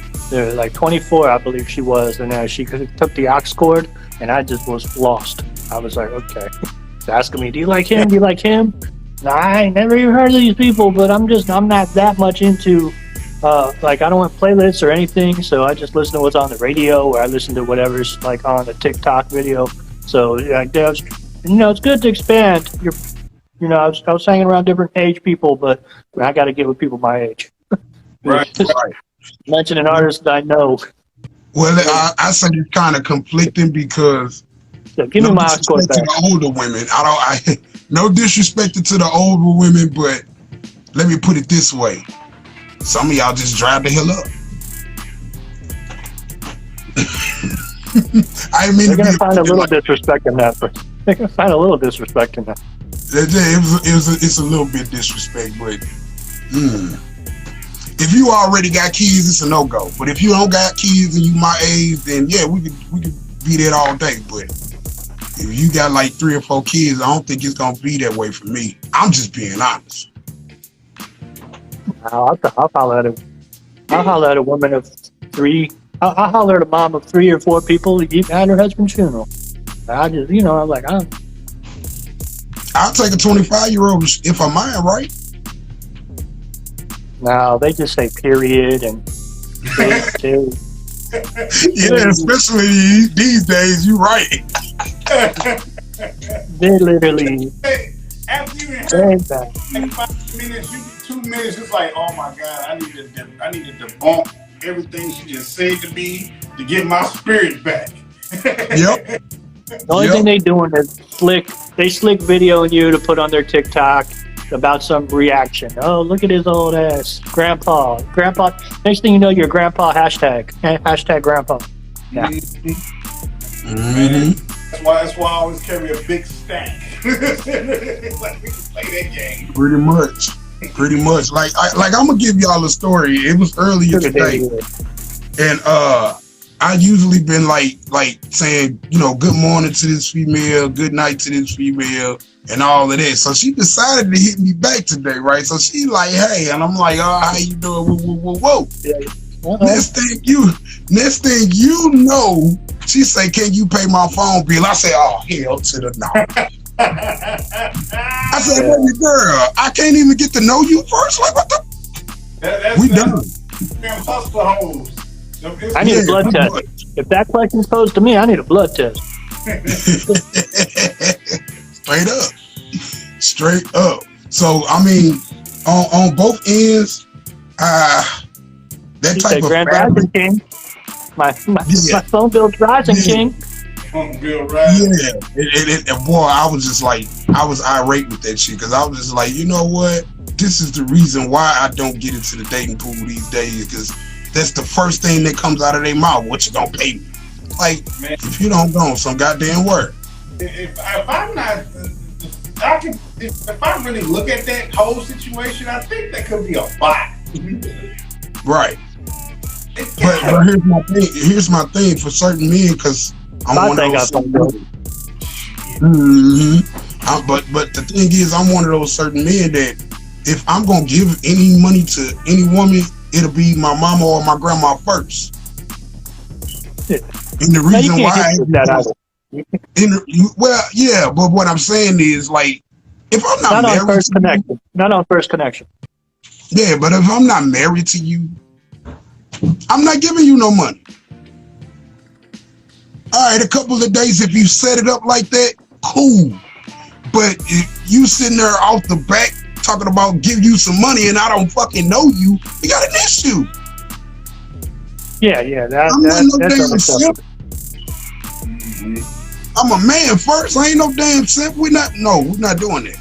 like 24, I believe she was, and she took the aux cord, and I just was lost. I was like, okay. She's asking me, do you like him? Do you like him? Nah, I ain't never even heard of these people, but I'm not that much into like I don't want playlists or anything, so I just listen to what's on the radio or I listen to whatever's like on the TikTok video. So like, it's good to expand. I was hanging around different age people, but I got to get with people my age. Right. Mention an artist that I know. Well, I say it's kind of conflicting because Give me my disrespect to the older women. No disrespect to the older women, but let me put it this way: some of y'all just drive the hell up. I mean, they're gonna find a little disrespect in that. They're gonna find a little disrespect in that. It's a little bit disrespect, but if you already got kids, it's a no-go. But if you don't got kids and you my age, then yeah, we could be there all day. But if you got like 3 or 4 kids, I don't think it's gonna be that way for me. I'm just being honest. I'll holler at a woman of 3. I'll holler at a mom of 3 or 4 people at her husband's funeral. I just, I'm like, I'll take a 25-year-old if I'm mine, right? No, they just say period and yeah, especially these days. You're right. They literally. After you heard 5 minutes, you get 2 minutes. It's like, oh my god, I need to debunk everything she just said to me to get my spirit back. Yep. The only thing they doing is slick videoing you to put on their TikTok about some reaction. Oh, look at his old ass. Grandpa. Next thing you know, your grandpa hashtag grandpa. Yeah. Mm-hmm. That's why I always carry a big stack. Like we can play that game. Pretty much. Like I'm gonna give y'all a story. It was earlier today. And I usually been like saying, good morning to this female, good night to this female, and all of that. So she decided to hit me back today, right? So she like, hey, and I'm like, oh, how you doing? Whoa. Yeah. Next thing you know, she say, can you pay my phone bill? I say, oh, hell to the no. I said, baby girl, I can't even get to know you first. Like, what the? We done. Hustler hoes. I need a blood test. If that question's posed to me, I need a blood test. Straight up. So I mean, on both ends, that type of Grand Rising King. My phone bill's rising, King. Phone bill rising. Yeah. Boy, I was irate with that shit because I was just like, you know what? This is the reason why I don't get into the dating pool these days, because that's the first thing that comes out of their mouth. What you gonna pay me? Like, man, if you don't go some goddamn work. If I really look at that whole situation, I think that could be a bot. Right. But here's my thing for certain men, because I'm one of those. But the thing is, I'm one of those certain men that if I'm gonna give any money to any woman, it'll be my mama or my grandma first. Yeah. And the reason why, but what I'm saying is, like, if I'm not married on first connection, not on first connection. Yeah, but if I'm not married to you, I'm not giving you no money. All right, a couple of days, if you set it up like that, cool. But if you sitting there off the back talking about give you some money and I don't fucking know you, we got an issue. Yeah, I'm not no damn simp. I'm a man first. I ain't no damn simp. We're not doing that.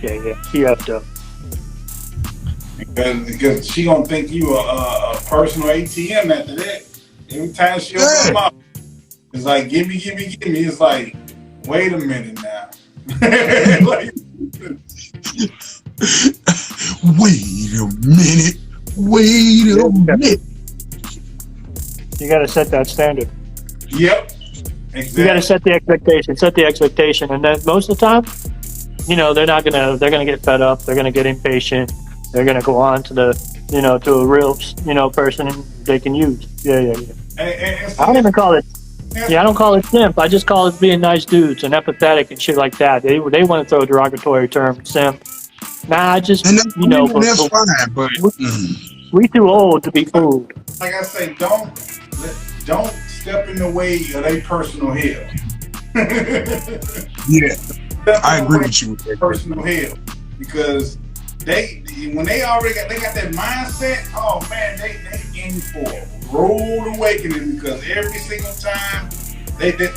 Yeah. She effed up. Because she gonna think you a personal ATM after that. Every time she opens her mouth, it's like, give me. It's like, wait a minute now. Like, Wait a minute. You got to set that standard. yep. Exactly. You got to set the expectation, and then most of the time, they're gonna get fed up, they're gonna get impatient, they're gonna go on to to a real, person they can use. Yeah. I don't even call it. Yeah, I don't call it simp. I just call it being nice dudes and empathetic and shit like that. They want to throw a derogatory term, simp. Nah, I just And that's fine, but we too old to be fooled. Like I say, don't step in the way of their personal hell. yeah, I agree with you with that. Personal hell, because when they got that mindset, oh man, they in for a rude awakening, because every single time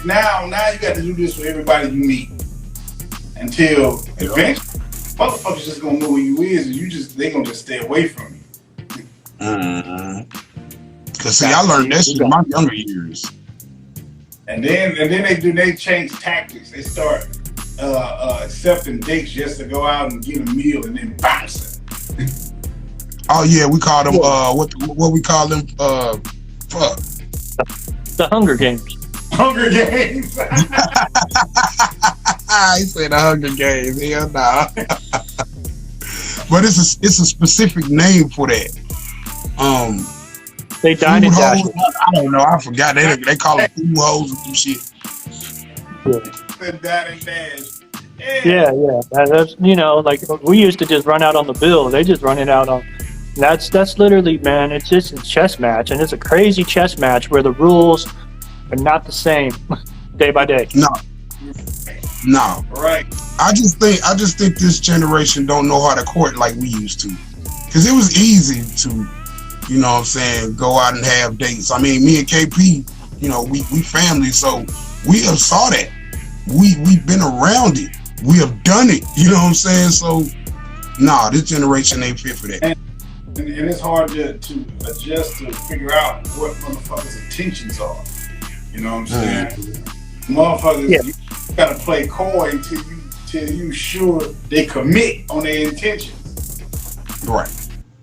now you got to do this for everybody you meet, until eventually motherfuckers just gonna know who you is, and they gonna just stay away from you. Cause see, I learned that shit in my younger years. And then they change tactics. They start accepting dates just to go out and get a meal and then bounce it. Oh yeah, we call them what we call them? Fuck. The Hunger Games. Hunger Games. He said the Hunger Games. Hell nah. But it's a specific name for that. They dine and dash. I don't know. I forgot. They call it food hoes and some shit. Dine and dash. Yeah. That's like we used to just run out on the bill. They just run it out on. That's literally, man. It's just a chess match, and it's a crazy chess match where the rules are not the same day by day. No. Right. I just think this generation don't know how to court like we used to, because it was easy to, go out and have dates. I mean, me and KP, we family, so we have saw that. We've been around it. We have done it. You know what I'm saying? So, this generation ain't fit for that. And it's hard to adjust to figure out what motherfuckers' intentions are. You know what I'm saying? Motherfuckers, you gotta play coy until you sure they commit on their intentions. Right.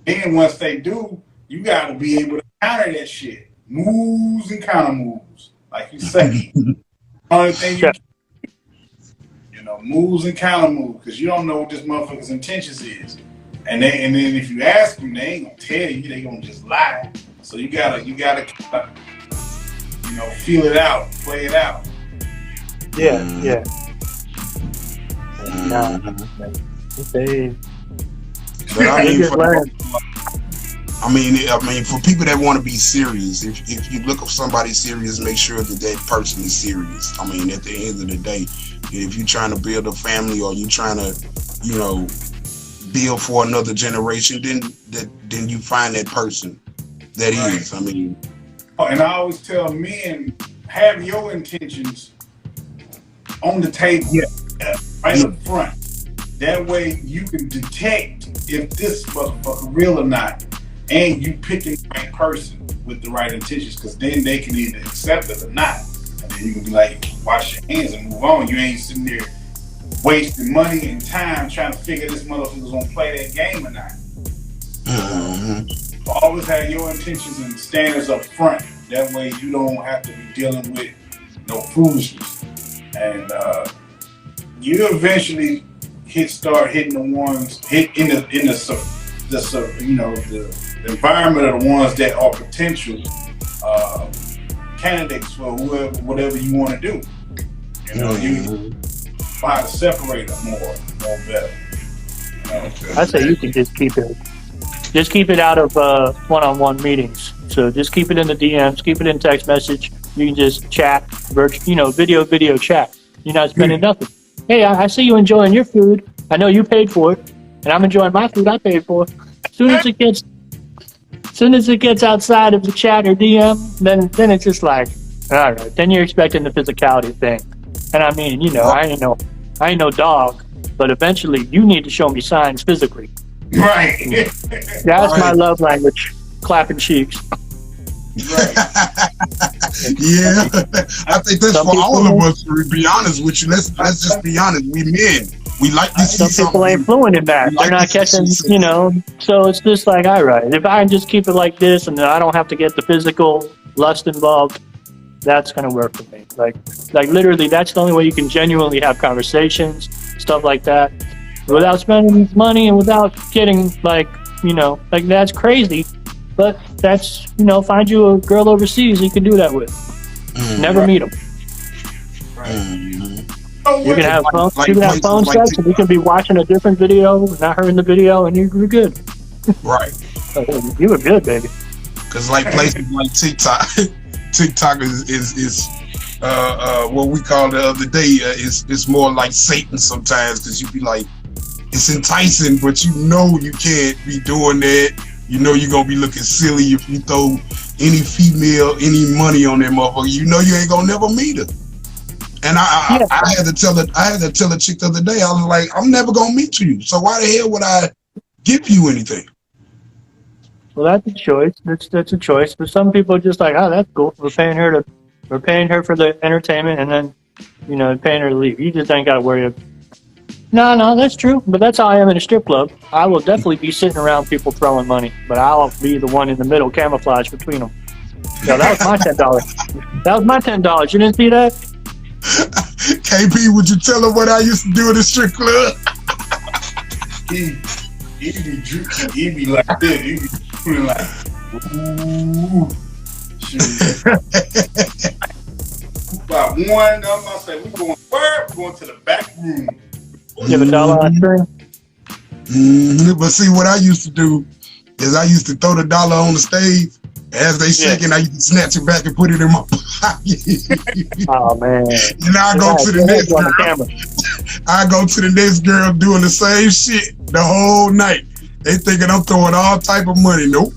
And once they do, you gotta be able to counter that shit. Moves and counter moves, like you say. Only thing moves and counter moves, because you don't know what this motherfucker's intentions is. And then if you ask them, they ain't gonna tell you. They gonna just lie. So you gotta feel it out, play it out. Yeah. I mean, for people that want to be serious, if you look up somebody serious, make sure that person is serious. I mean, at the end of the day, if you're trying to build a family or you're trying to, build for another generation, then you find that person that is. I mean, and I always tell men, have your intentions on the table, right up front. That way you can detect if this motherfucker real or not, and you picking the right person with the right intentions, because then they can either accept it or not, and then you can be like, wash your hands and move on. You ain't sitting there wasting money and time trying to figure this motherfucker's gonna play that game or not. Always have your intentions and standards up front. That way you don't have to be dealing with no foolishness. And you eventually start hitting the ones in the environment of the ones that are potential candidates for whatever you want to do. You how to separate them more better. I say you can just keep it out of one-on-one meetings. So just keep it in the DMs, keep it in text message. You can just chat, video chat. You're not spending nothing. Hey, I see you enjoying your food. I know you paid for it, and I'm enjoying my food I paid for. As soon as it gets outside of the chat or DM, then it's just like, All right, then you're expecting the physicality thing, and I mean, you know, I ain't no dog, but eventually you need to show me signs physically. Right. That's my love language. Clapping cheeks. Right. Yeah, I think that's Some for all people- of us. To be honest with you, let's just be honest. We men, we like to see Some people ain't something. fluent in that. We They're like not to see catching, something. you know. So it's just like, all right, if I can just keep it like this, and I don't have to get the physical lust involved, that's gonna work for me. Like literally, that's the only way you can genuinely have conversations, stuff like that, without spending money and without getting like, you know, like that's crazy. But that's, you know, find you a girl overseas you can do that with. Never meet them. You can have phone, Like you can have places phone like sex, and you can be watching a different video, not her in the video, and you're good. Right. You were good, baby. Because like places like TikTok, TikTok is what we call the other day is more like Satan sometimes, because you be like, it's enticing, but you know you can't be doing that. You know you're gonna be looking silly if you throw any female any money on that motherfucker. You know you ain't gonna never meet her. And I had to tell a chick the other day, I was like, I'm never gonna meet you. So why the hell would I give you anything? Well, that's a choice. That's a choice. But some people are just like, oh, that's cool. We're paying her for the entertainment, and then, you know, paying her to leave. You just ain't got to worry about. No, that's true. But that's how I am in a strip club. I will definitely be sitting around people throwing money, but I'll be the one in the middle, camouflage between them. So that was my $10. That was my $10. You didn't see that? KP, would you tell her what I used to do in the strip club? He be like this. He be putting like, ooh, shit. About one, I'm gonna say we going where? We're going to the back room. You have $1 on screen? But see, what I used to do is I used to throw the dollar on the stage. As they shaking, I used to snatch it back and put it in my pocket. Oh man! And I go to the next girl. I go to the next girl doing the same shit the whole night. They thinking I'm throwing all type of money. Nope.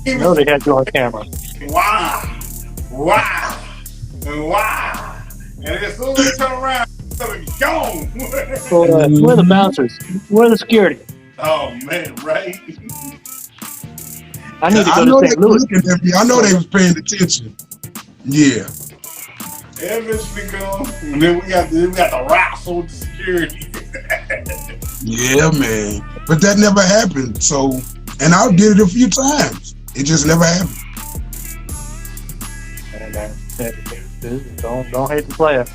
You know they had you on camera. Wow. And as soon as they turn around, they're gone. Well, we're the bouncers. We're the security. Oh man, right? I need to I go know to they St. was Louis. looking at me. I know they was paying attention. Yeah. Eventually come, and then we got the wrestle with the security. Yeah, man. But that never happened. So, and I did it a few times. It just never happened. Don't hate the player.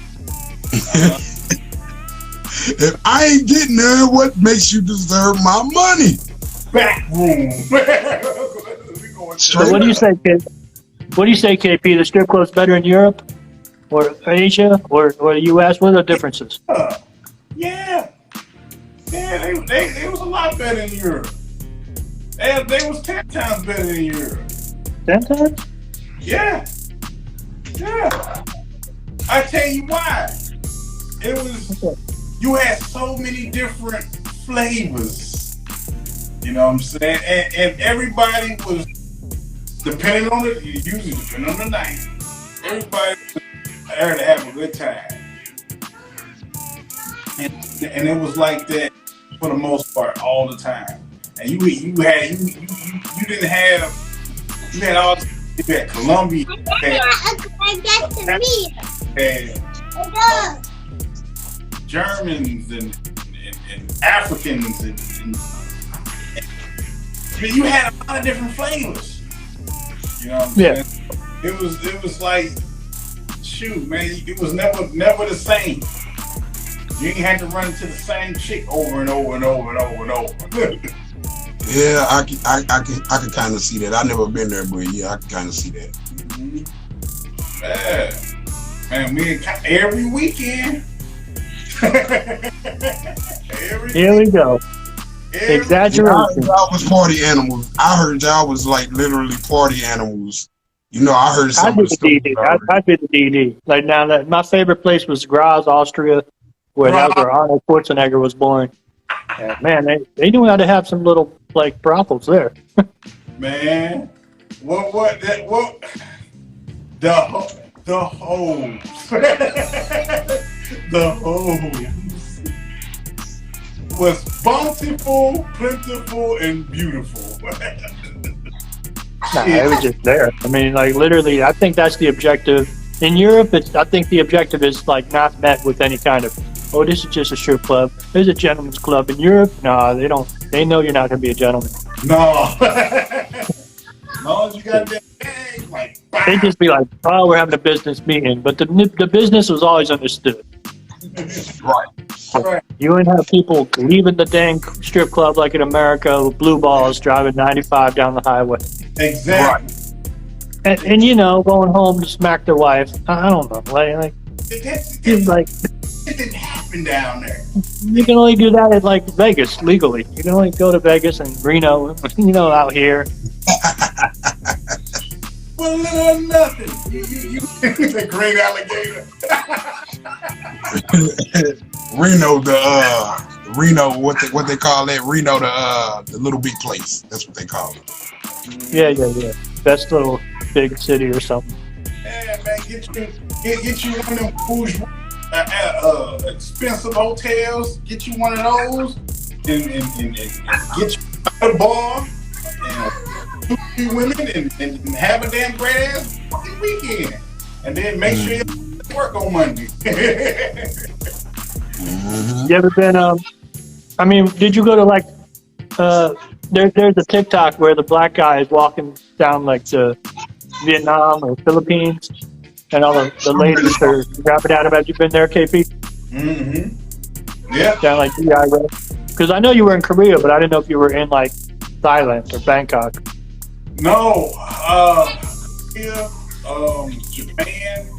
If I ain't getting none, what makes you deserve my money? Back room. So what do you say, kid? What do you say, KP? The strip club's better in Europe, or Asia, or the U.S.? What are the differences? Yeah, they was a lot better in Europe. They was 10 times better in Europe. 10 times? Yeah. I tell you why. It was, you had so many different flavors. You know what I'm saying? And everybody was, depending on it, usually depending on the night, everybody was there to have a good time. And it was like that for the most part all the time. And you didn't have, you had all, you had Colombia, you had Germans and Africans and you had a lot of different flavors. You know what I'm saying? It was like, shoot, man, it was never the same. You ain't had to run into the same chick over and over and over and over and over. Yeah, I can kind of see that. I've never been there, but yeah, I can kind of see that. Mm-hmm. Man, every weekend. Here we go. Exaggeration. Y'all was party animals. I heard y'all was like literally party animals. You know, I heard some of the stories. I did the DD. Like now, that my favorite place was Graz, Austria, where that was where Arnold Schwarzenegger was born. And man, they knew how to have some little like brothels there. Man, what The hoes. The hoes was bountiful, plentiful, and beautiful. Nah, it was just there. I mean, like literally, I think that's the objective. In Europe, I think the objective is like not met with any kind of, oh, this is just a strip club. There's a gentleman's club. In Europe, nah, they don't. They know you're not gonna be a gentleman. No. As long as you got that bag, like, They just be like, oh, we're having a business meeting, but the business was always understood. Right. right. You wouldn't have people leaving the dang strip club like in America with blue balls driving 95 down the highway. Exactly. And you know, going home to smack their wife. I don't know. Like It didn't happen down there. you can only do that at like Vegas legally. You can only go to Vegas and Reno, you know, out here. Well, little nothing. You the great alligator. Reno, what they call that? Reno, the little big place. That's what they call it. Yeah. Best little big city or something. Yeah, man, get you one of them bourgeois, expensive hotels. Get you one of those, and get you a bar, and 2 women, and have a damn great ass fucking weekend, and then make sure you work on Monday. You ever been? I mean, did you go to like? There's a TikTok where the black guy is walking down like to Vietnam or Philippines, and all the ladies are rapping at him. Have you been there, KP? Mm-hmm. Yeah. Down like DI road? Because I know you were in Korea, but I didn't know if you were in like Thailand or Bangkok. No. Korea, Japan.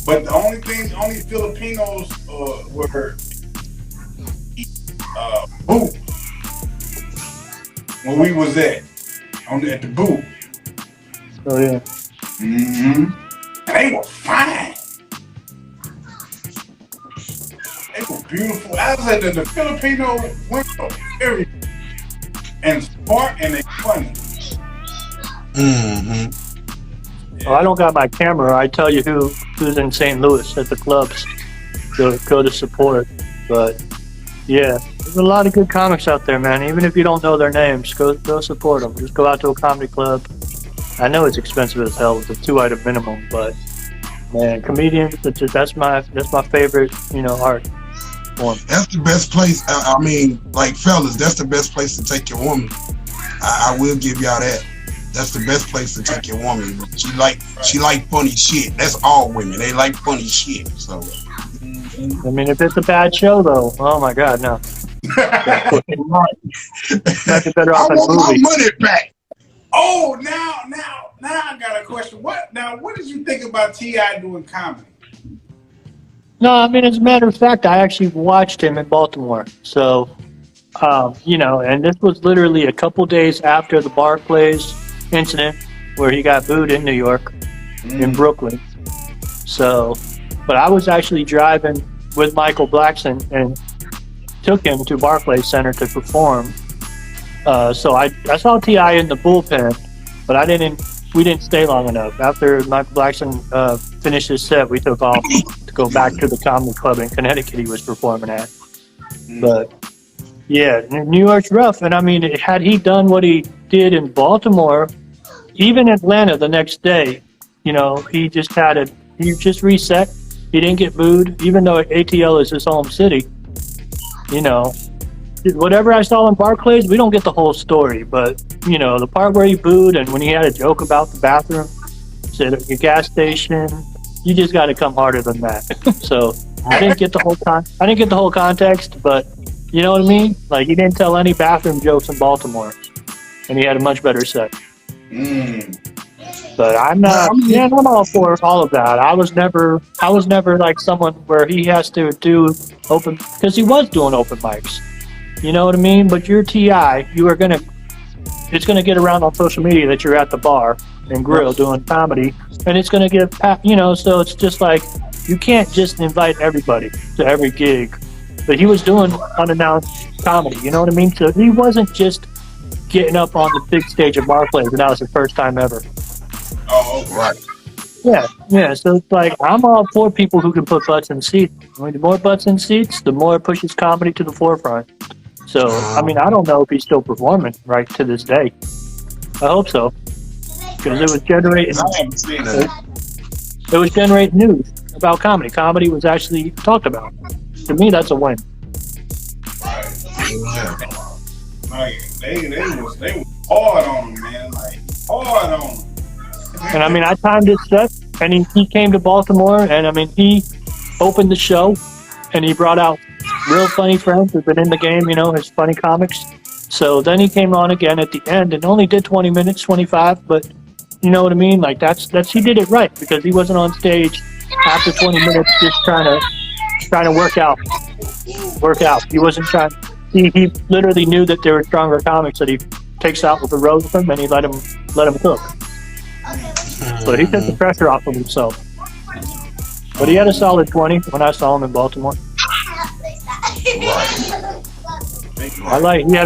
But the only Filipinos were booth when we was at the booth. Oh yeah. Mm-hmm. And they were fine. They were beautiful. I was at the Filipino women very and smart and they funny. Mm-hmm. Well, I don't got my camera. I tell you who's in St. Louis at the clubs. Go to support. But yeah, there's a lot of good comics out there, man. Even if you don't know their names, go support them. Just go out to a comedy club. I know it's expensive as hell with the 2-item minimum, but man, comedians, that's my favorite, art form. That's the best place. I mean, like fellas, that's the best place to take your woman. I will give y'all that. That's the best place to take your woman. She like funny shit. That's all women. They like funny shit. So I mean, if it's a bad show though, oh my god, no. That's better I off want a my movie. money back. Oh, now I got a question. What did you think about T.I. doing comedy? No, I mean, as a matter of fact, I actually watched him in Baltimore. So, and this was literally a couple days after the Barclays incident where he got booed in New York, in Brooklyn. So, but I was actually driving with Michael Blackson and took him to Barclays Center to perform. So I saw T.I. in the bullpen, but we didn't stay long enough. After Michael Blackson finished his set, we took off to go back to the comedy club in Connecticut he was performing at. But yeah, New York's rough. And I mean, had he done what he did in Baltimore, even Atlanta the next day, he just reset. He didn't get booed, even though ATL is his home city. Whatever I saw in Barclays, we don't get the whole story, but the part where he booed and when he had a joke about the bathroom, said at your gas station, you just got to come harder than that. So I didn't get the whole context, but you know what I mean? Like he didn't tell any bathroom jokes in Baltimore, and he had a much better set. But I'm all for all of that. I was never like someone where he has to do open, because he was doing open mics. You know what I mean? But you're T.I. It's gonna get around on social media that you're at the bar and grill doing comedy, and it's gonna get, so it's just like, you can't just invite everybody to every gig. But he was doing unannounced comedy, you know what I mean? So he wasn't just getting up on the big stage of Barclays, and that was the first time ever. Oh, okay. Right. Yeah. So it's like I'm all for people who can put butts in seats. I mean, the more butts in seats, the more it pushes comedy to the forefront. So I mean, I don't know if he's still performing right to this day. I hope so, because it was generating. I haven't seen that. It was generating news about comedy. Comedy was actually talked about. To me, that's a win. Yeah. Like they was hard on him, man. Like hard on him. And I mean, I timed his set, and he came to Baltimore, and I mean, he opened the show, and he brought out real funny friends who've been in the game, you know, his funny comics. So then he came on again at the end and only did 20 minutes, 25, but you know what I mean? Like that's he did it right because he wasn't on stage after 20 minutes just trying to work out. He wasn't trying. He literally knew that there were stronger comics that he takes out with the road with him, and he let him cook. But he took the pressure off of himself. But he had a solid 20 when I saw him in Baltimore. He had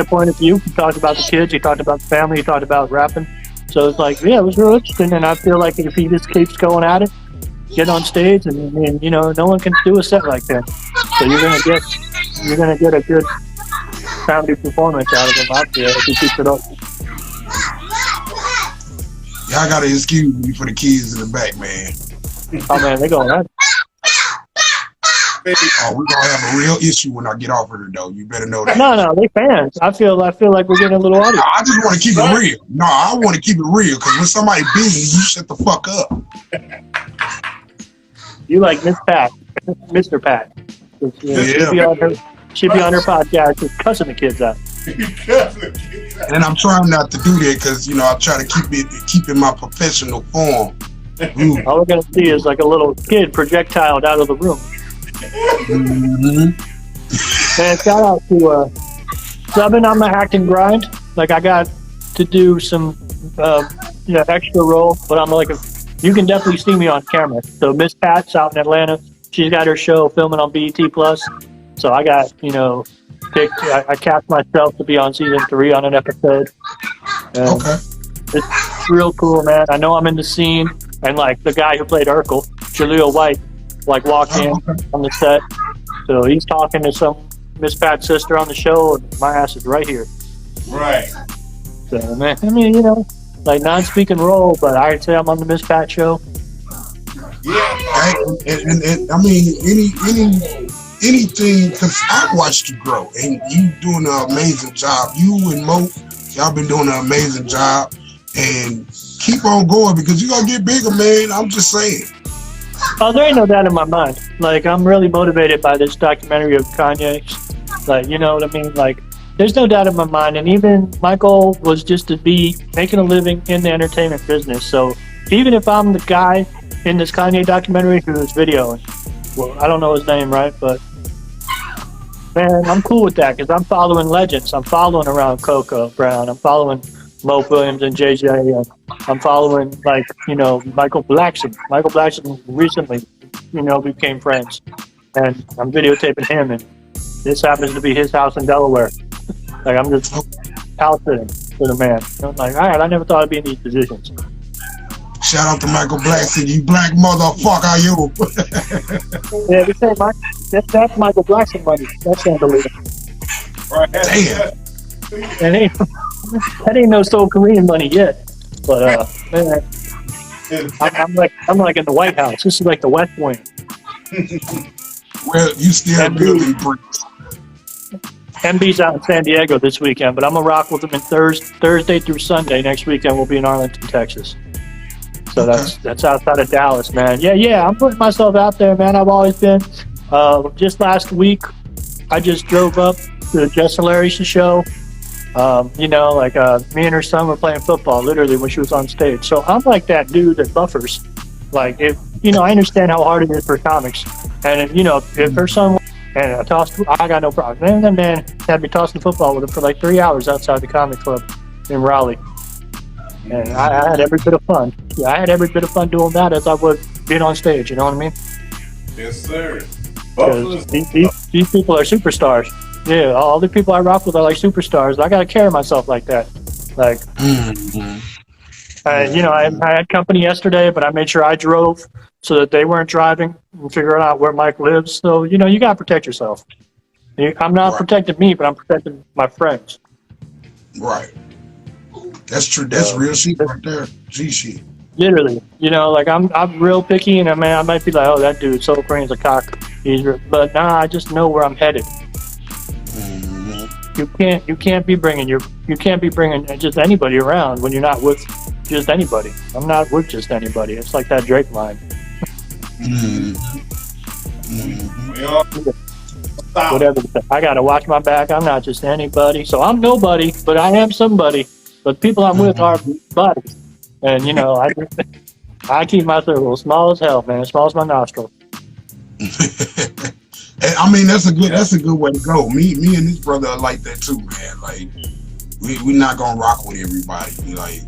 a point of view. He talked about the kids, he talked about the family, he talked about rapping. So it's like, yeah, it was real interesting. And I feel like if he just keeps going at it, get on stage, and you know, no one can do a set like that. So you're gonna get a good comedy performance out of him out there if he keeps it up. Y'all gotta excuse me for the kids in the back, man. Oh man, they going at it. Oh, we're gonna have a real issue when I get off of here, though. You better know that. No, they fans. I feel like we're getting a little audience. I just want to keep it real. No, I want to keep it real because when somebody busy, you shut the fuck up. You like Miss Pat, Mr. Pat. She'd be on her podcast just cussing the kids out. And I'm trying not to do that because, you know, I try to keep in my professional form. All we're gonna see is like a little kid projectiled out of the room. Mm-hmm. Man, shout out to subbing on my acting grind. Like I got to do some extra role, but I'm like, you can definitely see me on camera. So Miss Pat's out in Atlanta. She's got her show filming on BET Plus. So I got, you know, picked. I cast myself to be on season 3 on an episode. Okay. It's real cool, man. I know I'm in the scene, and like the guy who played Urkel, Jaleel White, like walked in on the set. So he's talking to some Miss Pat's sister on the show, and my ass is right here. Right. So man, I mean, you know, like non-speaking role, but I'd say I'm on the Miss Pat show. Yeah. And I mean, anything, because I watched you grow, and you doing an amazing job. You and Mo, y'all been doing an amazing job, and keep on going because you're gonna get bigger, man. I'm just saying. Oh, there ain't no doubt in my mind. Like, I'm really motivated by this documentary of Kanye's. Like, you know what I mean? Like, there's no doubt in my mind. And even my goal was just to be making a living in the entertainment business. So even if I'm the guy in this Kanye documentary who is videoing, well, I don't know his name, right? But man, I'm cool with that because I'm following legends. I'm following around Coco Brown. I'm following Mo Williams and JJ, and I'm following, like, you know, Michael Blackson. Michael Blackson recently, you know, became friends, and I'm videotaping him, and this happens to be his house in Delaware. Like, I'm just house sitting for the man. I'm like, all right, I never thought I'd be in these positions. Shout out to Michael Blackson, you black motherfucker, you. Yeah, they say that's Michael Blackson money. That's unbelievable. Right. And that ain't no South Korean money yet. But man, I'm like in the White House. This is like the West Wing. Well, you still building bricks. MB's out in San Diego this weekend, but I'm gonna rock with him in Thursday through Sunday. Next weekend we'll be in Arlington, Texas. So that's outside of Dallas, man. Yeah, I'm putting myself out there, man. I've always been. Just last week, I just drove up to the Jess Hilarious show. You know, like me and her son were playing football literally when she was on stage. So I'm like that dude that buffers. Like, if you know, I understand how hard it is for comics, and if, you know, if her son and I got no problem. And that man had me tossing football with him for like 3 hours outside the comedy club in Raleigh, and I had every bit of fun. Yeah, I had every bit of fun doing that as I would being on stage. You know what I mean? Yes, sir. These people are superstars. Yeah, all the people I rock with are like superstars. I gotta carry myself like that. Like, I had company yesterday, but I made sure I drove so that they weren't driving and figuring out where Mike lives. So, you got to protect yourself. I'm not protecting me, but I'm protecting my friends. Right. That's true. That's real shit right there. G shit. Literally, like I'm real picky, and I might be like, oh, that dude, so Crane's a cock. But nah, I just know where I'm headed. Mm-hmm. You can't be bringing just anybody around when you're not with just anybody. I'm not with just anybody. It's like that Drake line. Mm-hmm. Mm-hmm. Whatever. I gotta watch my back. I'm not just anybody. So I'm nobody, but I am somebody. But people I'm with are bodies. And I keep my circle small as hell, man, as small as my nostril. I mean, that's a good way to go. Me and this brother are like that too, man. Like we're not gonna rock with everybody, like,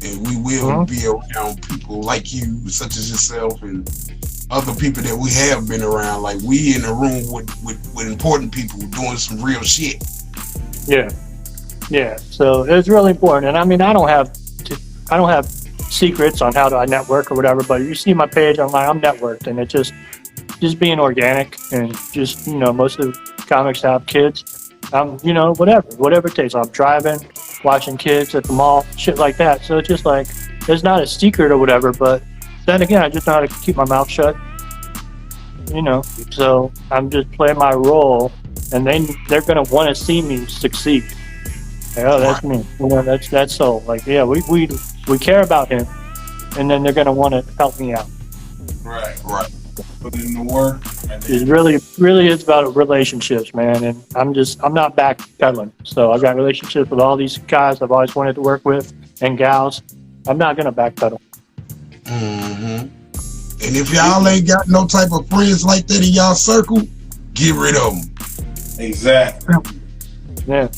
and we will be around people like you, such as yourself, and other people that we have been around. Like we in a room with important people doing some real shit. Yeah. So it's really important, and I mean, I don't have secrets on how to network or whatever. But you see my page online, I'm networked, and it's just being organic, and just most of the comics have kids. Whatever it takes. I'm driving, watching kids at the mall, shit like that. So it's just like it's not a secret or whatever. But then again, I just know how to keep my mouth shut. So I'm just playing my role, and they're gonna want to see me succeed. Like, oh, that's me. That's so. Like, yeah, we care about him, and then they're gonna want to help me out. Right. Put in the work. It really is about relationships, man. And I'm not backpedaling. So I've got relationships with all these guys I've always wanted to work with and gals. I'm not gonna backpedal. Mm-hmm. And if y'all ain't got no type of friends like that in y'all circle, get rid of them. Exactly. Yeah.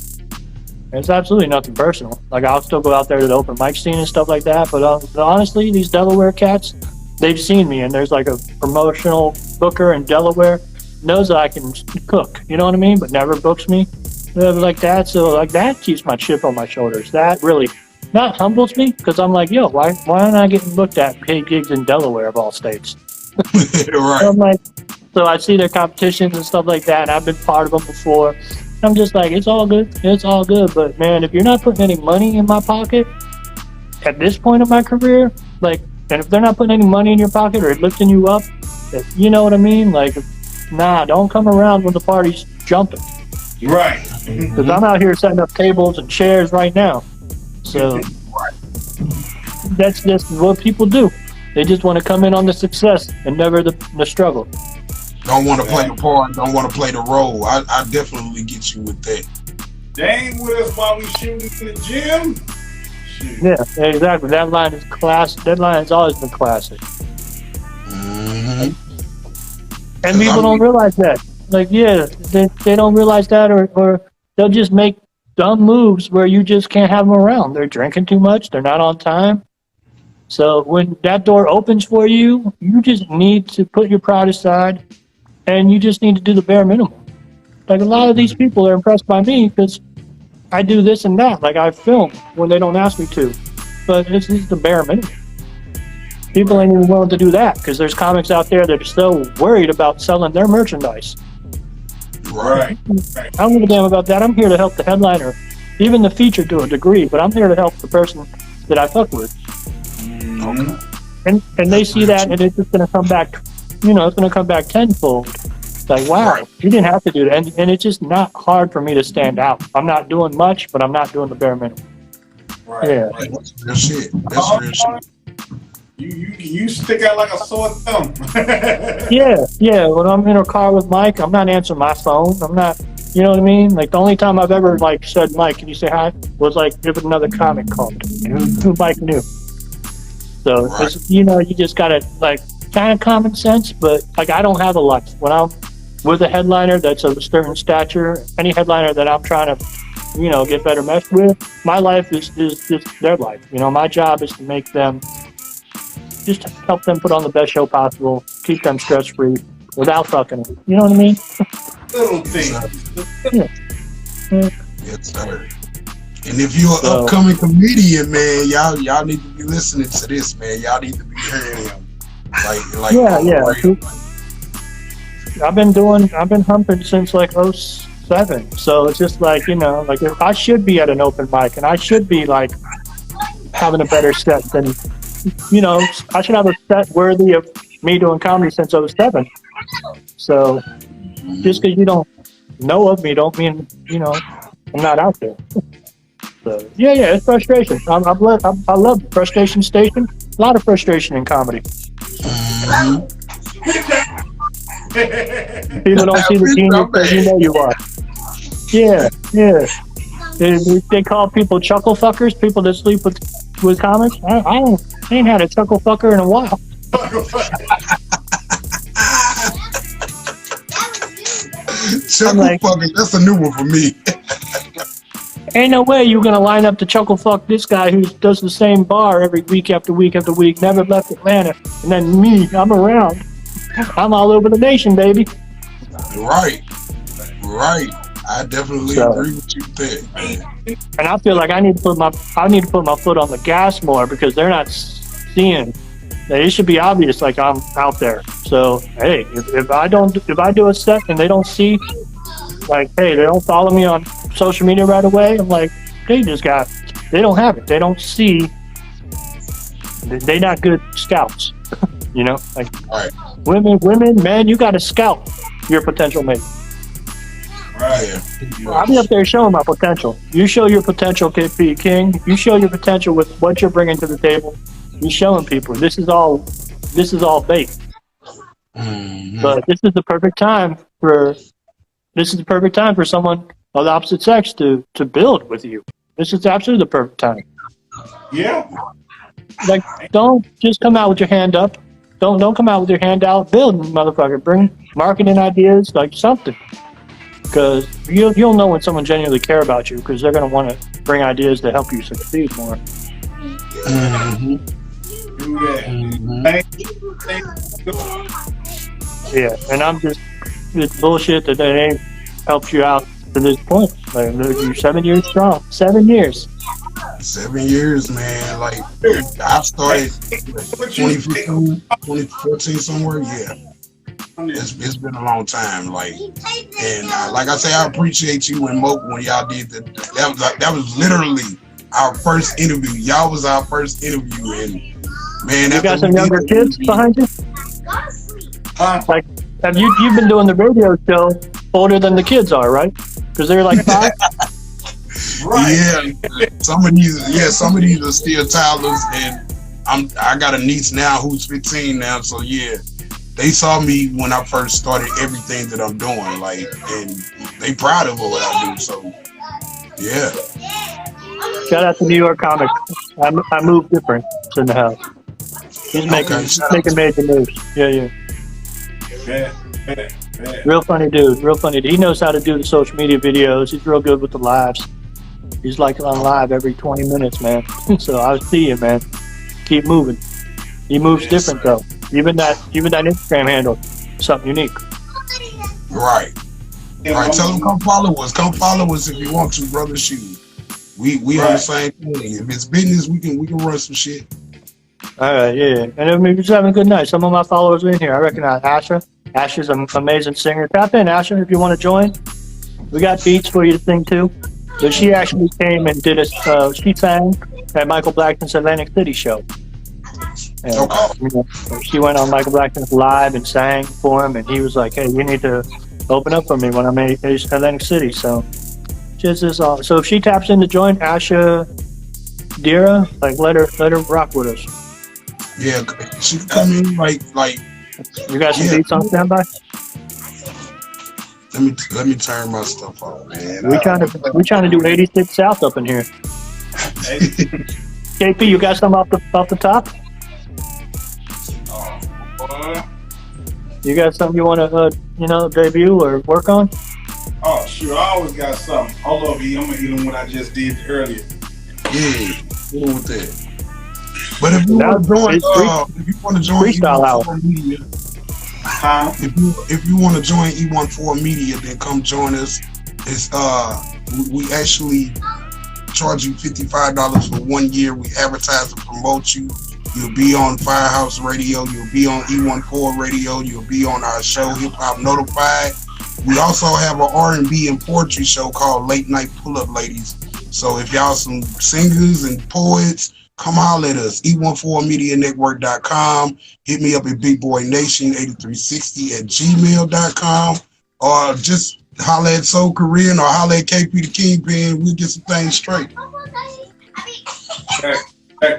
It's absolutely nothing personal. Like, I'll still go out there to the open mic scene and stuff like that. But honestly, these Delaware cats, they've seen me, and there's like a promotional booker in Delaware, knows that I can cook. You know what I mean? But never books me. Like that. So like that keeps my chip on my shoulders. That really not humbles me, because I'm like, yo, why am I getting booked at paid gigs in Delaware of all states? Right. So I'm like, so I see their competitions and stuff like that, and I've been part of them before. I'm just like, it's all good. But man, if you're not putting any money in my pocket at this point of my career, like, and if they're not putting any money in your pocket or lifting you up, you know what I mean? Like, nah, don't come around when the party's jumping. Right. Because I'm out here setting up tables and chairs right now. So that's just what people do. They just want to come in on the success and never the struggle. Don't want to play the part, don't want to play the role. I definitely get you with that. They ain't with us while we shooting in the gym. Shoot. Yeah, exactly. That line is classic. That line has always been classic. Mm-hmm. And people don't realize that. Like, yeah, they don't realize that, or they'll just make dumb moves where you just can't have them around. They're drinking too much. They're not on time. So when that door opens for you, you just need to put your pride aside, and you just need to do the bare minimum. Like, a lot of these people are impressed by me because I do this and that. Like, I film when they don't ask me to. But it's the bare minimum. People ain't even willing to do that because there's comics out there that are so worried about selling their merchandise. Right. I don't give a damn about that. I'm here to help the headliner, even the feature to a degree, but I'm here to help the person that I fuck with. Okay. And they see that, and it's just going to come back, it's going to come back tenfold. It's like, wow, you didn't have to do that. And it's just not hard for me to stand out. I'm not doing much, but I'm not doing the bare minimum. Right. Yeah. Right. That's real shit. That's real shit. You stick out like a sore thumb. Yeah. When I'm in a car with Mike, I'm not answering my phone. I'm not, you know what I mean? Like, the only time I've ever, like, said, Mike, can you say hi? Was, like, if another comic called. Who Mike knew. So, it's, you just gotta, like, kind of common sense, but, like, I don't have a life. When I'm with a headliner that's of a certain stature, any headliner that I'm trying to, get better meshed with, my life is just their life. My job is to make them, just to help them put on the best show possible, keep them stress-free, without fucking them. You know what I mean? Little things. Yes, sir. And if you're an So- upcoming comedian, man, y'all need to be listening to this, man. Y'all need to be hearing him. Like Yeah, on yeah. the real. I've been humping since like '07. So it's just like, you know, like I should be at an open mic and I should be like having a better set than, you know, I should have a set worthy of me doing comedy since '07. So just because you don't know of me don't mean, you know, I'm not out there. So yeah, it's frustration. I love Frustration Station. A lot of frustration in comedy. People don't see the genius that you know you are. Yeah. They call people chuckle fuckers, people that sleep with comics. I ain't had a chuckle fucker in a while. Chuckle like- fucking, that's a new one for me. Ain't no way you're gonna line up to chuckle fuck this guy who does the same bar every week after week after week, never left Atlanta, and then me, I'm around. I'm all over the nation, baby. Right. I definitely So- agree with you there, man. And I feel like I need to put my foot on the gas more because they're not seeing. It should be obvious, like I'm out there. So hey, if I do a set and they don't see, like, hey, they don't follow me on social media right away, I'm like, they don't have it. They don't see. They not good scouts, you know. Like Right. women, man, you got to scout your potential mate. Right. I'll be up there showing my potential. You show your potential, KP King. You show your potential with what you're bringing to the table. You're showing people this is all bait. Mhm. But this is the perfect time for someone of the opposite sex to build with you. This is absolutely the perfect time. Yeah. Like, don't just come out with your hand up. Don't come out with your hand out. Build, motherfucker. Bring marketing ideas, like something. Because you'll know when someone genuinely care about you, because they're going to want to bring ideas to help you succeed more. Mhm. Do that. Mhm. Yeah, and it's bullshit that they ain't helped you out to this point. Like, you're 7 years strong. 7 years. 7 years, man. Like I started What you 2015, 2014 somewhere. Yeah. It's been a long time, like, and like I say, I appreciate you and Moke when y'all did that was literally our first interview. Y'all was our first interview, and man, You got after some we younger did kids that, behind you? Huh? Like, you've been doing the radio show older than the kids are, right? Because they're like 5? Right. Yeah, some of these are still toddlers, and I got a niece now who's 15 now, so yeah. They saw me when I first started everything that I'm doing, like, and they proud of what I do. So, yeah. Shout out to New York Comic. I move different. It's in the house. He's making major moves. Yeah. Bet. Real funny dude. He knows how to do the social media videos. He's real good with the lives. He's like on live every 20 minutes, man. So I see you, man. Keep moving. He moves different though. Even that Instagram handle, something unique. Right. All right. Tell them come follow us. Come follow us if you want to, brother. Shoot. We on the same thing. If it's business, we can run some shit. All right, yeah. And we're just having a good night. Some of my followers are in here. I recognize Asha. Asha's an amazing singer. Tap in, Asha, if you want to join. We got beats for you to sing too. But she actually came and did she sang at Michael Blackson's Atlantic City show. And, you know, she went on Michael Blackson's live and sang for him, and he was like, "Hey, you need to open up for me when I'm in Atlantic City." So, just this all. So if she taps in to join Asha Dira, like let her rock with us. Yeah, she can come in like. You got some Yeah. beats on standby? Let me turn my stuff off, man. We trying to do 86 South up in here. KP, you got some off the top? You got something you want to debut or work on? Oh, sure. I always got something. Hold on, I'm gonna hit them what I just did earlier. Yeah, go with that. But if you want to join, freestyle out. E14 Media, Huh? if you want to join E14 Media, then come join us. It's we actually charge you $55 for 1 year. We advertise and promote you. You'll be on Firehouse Radio. You'll be on E14 Radio. You'll be on our show, Hip Hop Notified. We also have an R&B and poetry show called Late Night Pull-Up Ladies. So if y'all some singers and poets, come holler at us. E14medianetwork.com. Hit me up at BigBoyNation8360@gmail.com. Or just holler at Soul Korean or holler at KP the Kingpin. We'll get some things straight.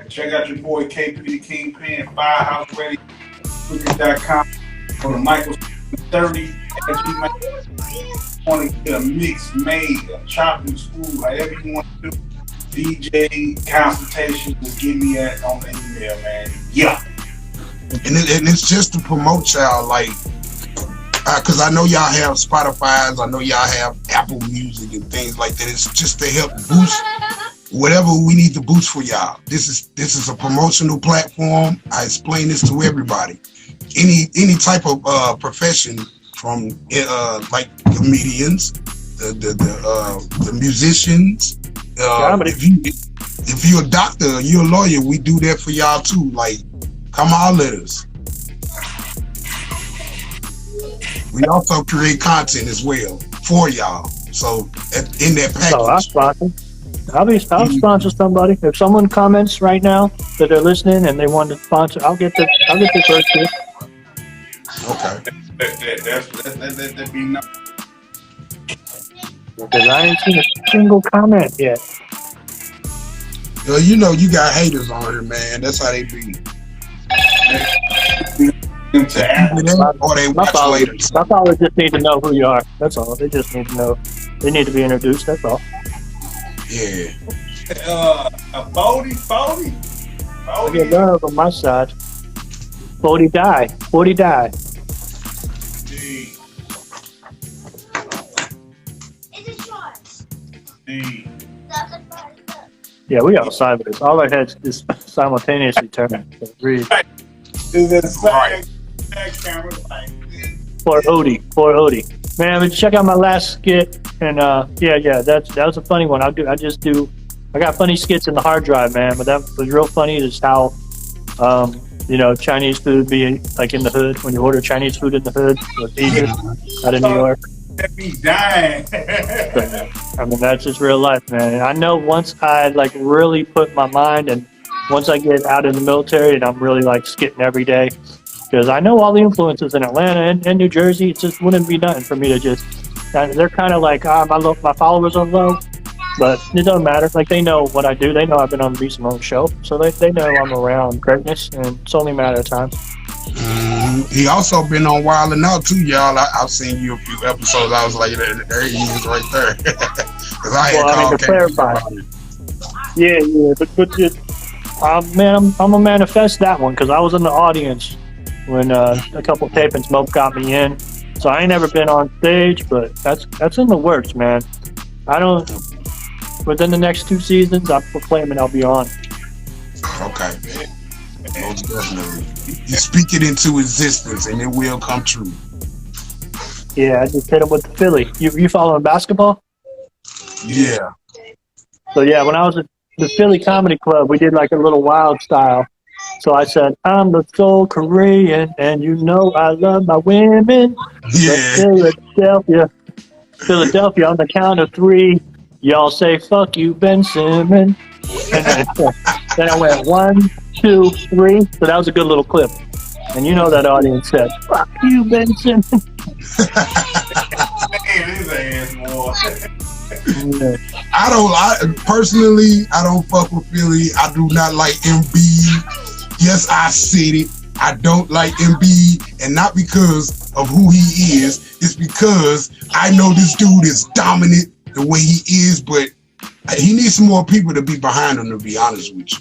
Check out your boy KP the Kingpin, Firehouse Radio, Cookies.com, or the Michael 30 at gmail. Want to get a mix made, a chopping school, however you want to do. DJ consultation, just give me that on the email, man. Yeah. And it's just to promote y'all, like, because I know y'all have Spotify's, I know y'all have Apple Music and things like that. It's just to help boost whatever we need to boost for y'all. This is a promotional platform. I explain this to everybody. Any type of profession, from like comedians, the musicians. If you're a doctor, you're a lawyer, we do that for y'all too. Like, come holler at us. We also create content as well for y'all. So in that package. So I'll sponsor somebody. If someone comments right now that they're listening and they want to sponsor, I'll get the first hit. Okay. That be nice. Because I ain't seen a single comment yet. Well, you know you got haters on here, man. That's how they be. Or they watch later. My followers just need to know who you are. That's all. They just need to know. They need to be introduced. That's all. Yeah. A 40. I get love on my side. 40 die. Yeah, we outside of this. All our heads just simultaneously turn. Read. For Odie. Man, but check out my last skit, and that was a funny one. I got funny skits in the hard drive, man. But that was real funny. Is how Chinese food being like in the hood, when you order Chinese food in the hood, with Egypt out of New York. That be dying. I mean, that's just real life, man. And I know once I like really put my mind, and once I get out in the military and I'm really like skitting every day, because I know all the influences in Atlanta and New Jersey, it just wouldn't be nothing for me to just. They're kind of like, my followers are low, but it doesn't matter. Like, they know what I do. They know I've been on the Be Simone show, so they know I'm around greatness, and it's only a matter of time. He also been on Wild 'N Out too, y'all. I've seen you a few episodes. I was like, there he is right there. Because to clarify. Yeah, but just, man, I'm gonna manifest that one, because I was in the audience when a couple of Tape and Smoke got me in. So I ain't never been on stage, but that's in the works, man. Within the next 2 seasons, I'm proclaiming I'll be on. Okay. Most definitely. You speak it into existence and it will come true. Yeah, I just hit him with the Philly. You following basketball? Yeah. So yeah, when I was at the Philly Comedy Club, we did like a little wild style. So I said, I'm the Soul Korean, and you know I love my women. Yeah. Philadelphia, on the count of 3, y'all say, fuck you, Ben Simmons. And then I went 1, 2, 3. So that was a good little clip. And you know that audience said, fuck you, Ben Simmons. Personally, I don't fuck with Philly. I do not like Embiid. Yes, I said it. I don't like Embiid, and not because of who he is. It's because I know this dude is dominant the way he is, but he needs some more people to be behind him, to be honest with you.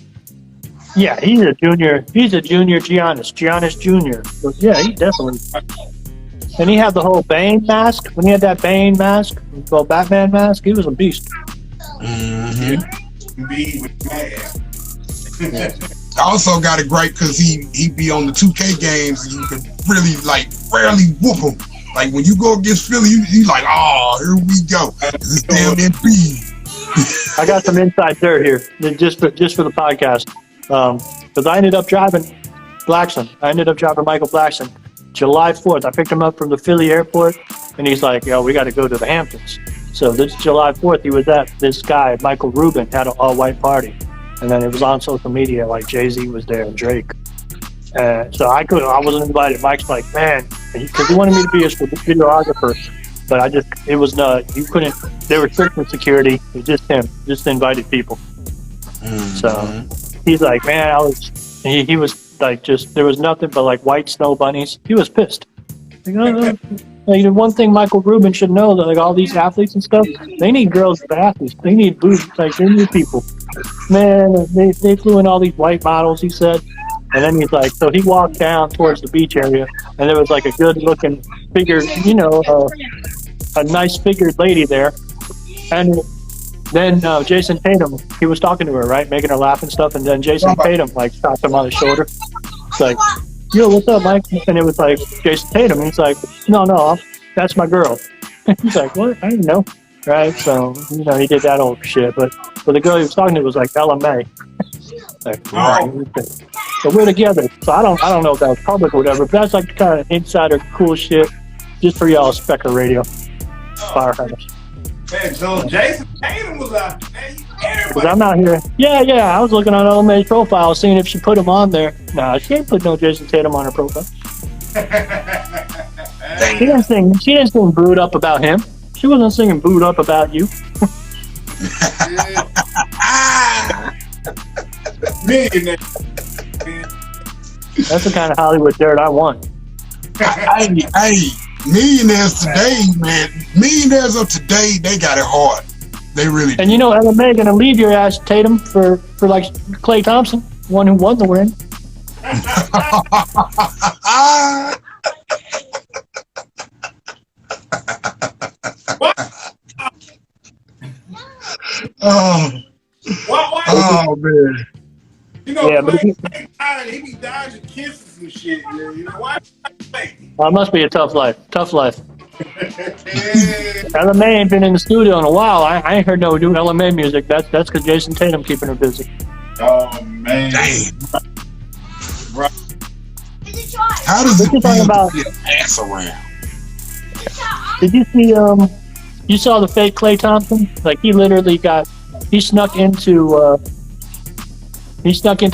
Yeah, he's a junior Giannis Jr. So yeah, he definitely. And he had the whole Bane mask. When he had that Bane mask, well, Batman mask, he was a beast. Mm-hmm. Embiid was mad. I also got it great because he be on the 2K games and you could really rarely whoop him. Like when you go against Philly, you like, oh, here we go. This damn Embiid. I got some inside dirt here, just for the podcast. Because I ended up driving Blackson. I ended up driving Michael Blackson July 4th. I picked him up from the Philly airport, and he's like, "Yo, we got to go to the Hamptons." So this July 4th, he was at this guy, Michael Rubin, had an all-white party, and then it was on social media like Jay-Z was there and Drake. So I wasn't invited. Mike's like, man, because he wanted me to be his videographer, but it was not. You couldn't. There was strict security. It was just him, just invited people. So he's like, man, he was like, just there was nothing but like white snow bunnies. He was pissed. Like, the one thing Michael Rubin should know, that like all these athletes and stuff, they need girls with athletes. They need boobs. Like, they need people. Man, they flew in all these white models, he said. And then he's like, so he walked down towards the beach area, and there was like a good-looking figured, a nice figured lady there. And then Jason Tatum, he was talking to her, right, making her laugh and stuff. And then Jason Tatum like tapped him on the shoulder. It's like, yo, what's up, Mike? And it was like Jason Tatum. He's like, no, that's my girl. He's like, what? I didn't know. Right? So, he did that old shit. But the girl he was talking to was like LMA. So we're together. So I don't know if that was public or whatever, but that's like kind of insider cool shit just for y'all Specker Radio firefighters. Man, so Jason Tatum was out there. Because I'm out here. Yeah. I was looking on LMA's profile, seeing if she put him on there. Nah, she ain't put no Jason Tatum on her profile. She didn't sing booed up about him. She wasn't singing booed up about you. Millionaire. That's the kind of Hollywood dirt I want. Hey, millionaires today, man. Millionaires of today, they got it hard. They really do. And LMA gonna leave your ass, Tatum, for like Klay Thompson, one who won the ring. Why? Man. But he be dodging kisses and shit. Why? Well, it must be a tough life. Tough life. LMA ain't been in the studio in a while. I ain't heard no new LMA music. That's because Jason Tatum keeping her busy. Oh man. Damn. Right. How does it feel about, to get ass around? Did you see? You saw the fake Klay Thompson? Like he snuck into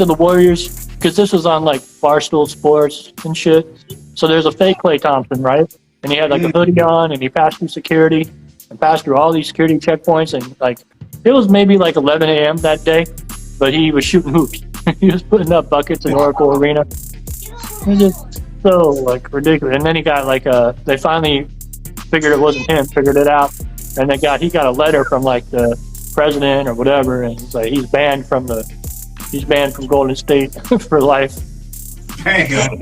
the Warriors because this was on like Barstool Sports and shit. So there's a fake Klay Thompson, right? And he had like a hoodie on, and he passed through security and passed through all these security checkpoints, and like it was maybe like 11 a.m. that day, but he was shooting hoops. He was putting up buckets in Oracle Arena. It was just so like ridiculous. And then he got like they finally figured it wasn't him, figured it out, and he got a letter from like the president or whatever, and he's like he's banned from Golden State for life. Damn.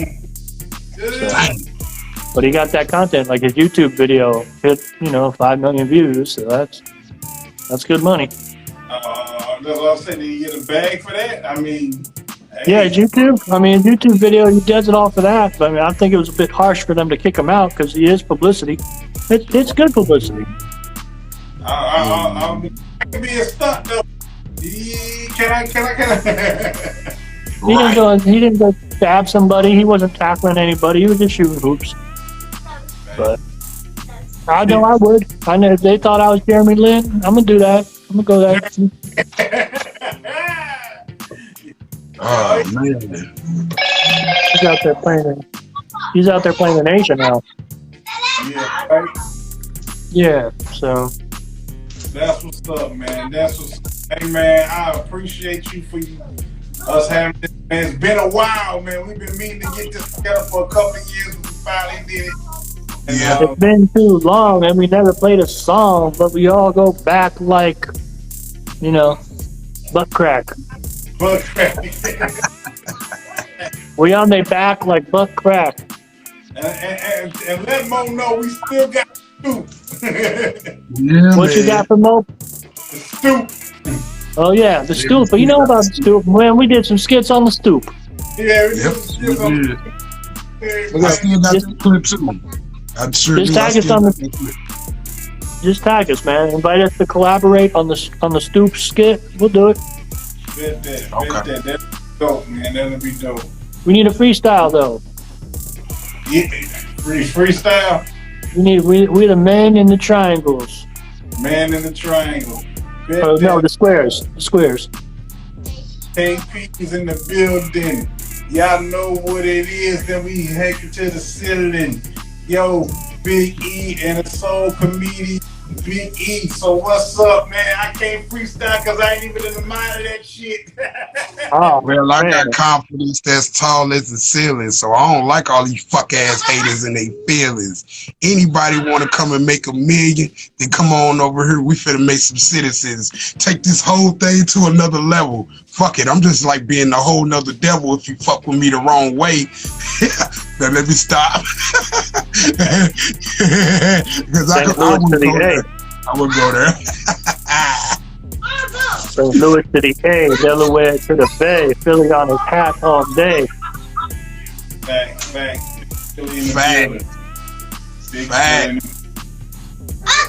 But he got that content, like his YouTube video hit 5 million views, so that's good money. That's what I was saying. Did you get a bag for that? I mean, yeah, YouTube. I mean, YouTube video, he does it all for that. But I mean, I think it was a bit harsh for them to kick him out because he is publicity. It's good publicity. I'll be a stunt though. Can I? He didn't go stab somebody. He wasn't tackling anybody. He was just shooting hoops. But I know I would. I know if they thought I was Jeremy Lin, I'm gonna do that. I'm gonna go there. Oh man. He's out there playing in Asia now. Yeah, right. Yeah, so that's what's up, man. Hey, man, I appreciate you for us having this, man. It's been a while, man. We've been meaning to get this together for a couple of years, but we finally did it. And, it's been too long, and we never played a song, but we all go back like, butt crack. Butt crack. We on their back like butt crack. And let Mo know we still got Stoop. Yeah, what you got for Mo? The Stoop. Oh yeah, the stoop. But you know about the stoop, man. We did some skits on the stoop. Yeah, we did. I did. still got the clip too. I'm sure just tag us on the. just tag us, man. Invite us to collaborate on the Stoop skit. We'll do it. Bet that. Okay. Bet that. That's dope, man. That'll be dope. We need a freestyle though. Yeah. Freestyle. We the men in the triangles. Man in the triangle. Bet Oh no, that. the squares. The squares. Kingpin's in the building. Y'all know what it is. Then we hacking to the ceiling. Yo, Big E and a soul comedian, Big E. So what's up, man? I can't freestyle because I ain't even in the mind of that shit. Oh, Well, I man. got confidence that's tall as the ceiling, so I don't like all these fuck ass haters and they feelings. Anybody want to come and make $1 million, then come on over here. We finna make some citizens. Take this whole thing to another level. Fuck it, I'm just like being a whole nother devil if you fuck with me the wrong way. Now let me stop. Because I would go there. St. Louis to the A, Delaware to the Bay, Philly on his hat all day. Fact. Philly in the Fact. building. Big Fact. Philly.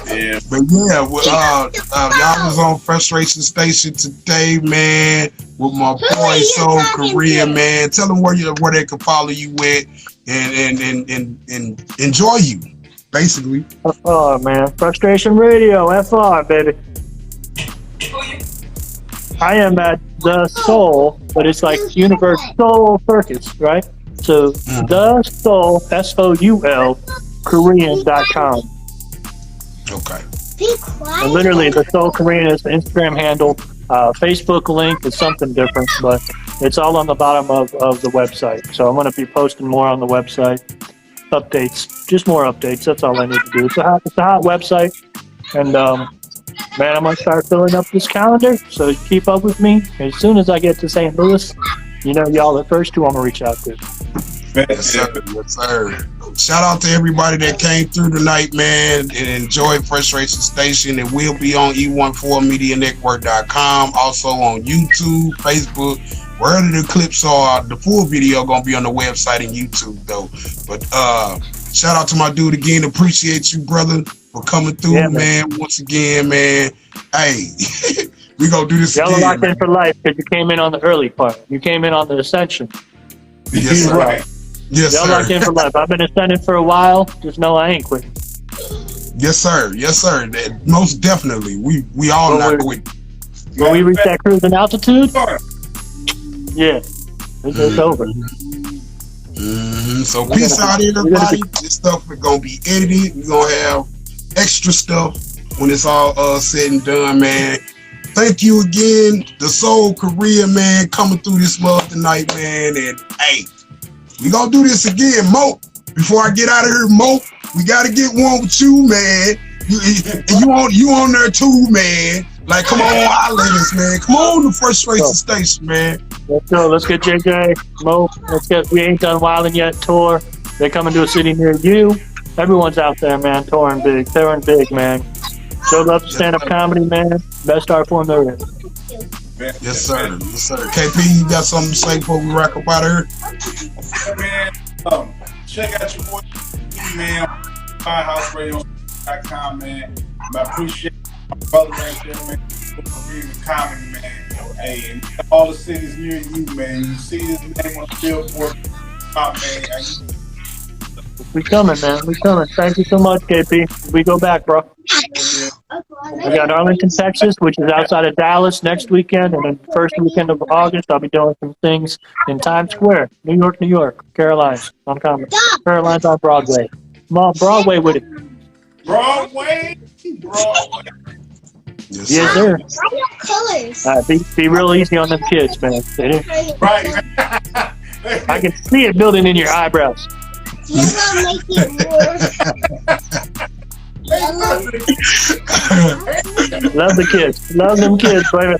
Yeah. But yeah, y'all was on Frustration Station today, man, with my boy Soul Korea, man. Tell them where they can follow you with and enjoy you, basically. FR, man. Frustration Radio, FR, baby. I am at the Soul, but it's like Universe Soul Circus, right? So the Soul, SOUL, Korean.com. Okay. And literally, the Soul Korean is the Instagram handle. Facebook link is something different, but it's all on the bottom of the website. So I'm going to be posting more on the website. Updates, just more updates. That's all I need to do. It's a hot website. And, man, I'm going to start filling up this calendar. So keep up with me. As soon as I get to St. Louis, you know, y'all the first two I'm going to reach out to. Yes, sir. Yes, sir. Shout out to everybody that came through tonight, man, and enjoyed Frustration Station. It will be on E14MediaNetwork.com, also on YouTube, Facebook, wherever the clips are. The full video gonna be on the website and YouTube though. But shout out to my dude again. Appreciate you, brother, for coming through, man. Once again, man. Hey, we gonna do this y'all again. Y'all are locked in for life because you came in on the early part. You came in on the ascension. Yes, sir. Right. Yes, y'all sir. locked in for life. I've been ascending for a while. Just know I ain't quitting. Yes, sir. Yes, sir. Most definitely. We all not quitting. When we reach that cruising altitude, yeah, it's over. So peace out, everybody. This stuff is gonna be edited. We're gonna have extra stuff when it's all said and done, man. Thank you again, the Soul Korea, man, coming through this love tonight, man. And hey, we gonna do this again, Mo. Before I get out of here, Mo, we gotta get one with you, man. You on there too, man. Like, come on, holla at us, man. Come on to Frustration Station, man. Let's go. Let's get JJ, Mo. Let's get We Ain't Done Wildin' Yet tour. They're coming to a city near you. Everyone's out there, man, touring big, man. Show love to stand-up comedy, man. Best art form there is. Yes, sir. Yes, sir. KP, you got something to say before we rock up out of here? Man, check out your boy, man, FireHouseRadio.com, man. I appreciate my brother right there, man. Reading comedy, man. Hey, and all the cities near you, man. You see his name on the billboard, man. We coming, man. We coming. Thank you so much, KP. We go back, bro. We got Arlington, Texas, which is outside of Dallas next weekend, and then first weekend of August, I'll be doing some things in Times Square, New York, Carolinas on comedy. Carolinas on Broadway. I'm on Broadway with it. Broadway. Yes, sir. Colors. Be real easy on them kids, man. Right. I can see it building in your eyebrows. They Love the kids. Love them kids, baby.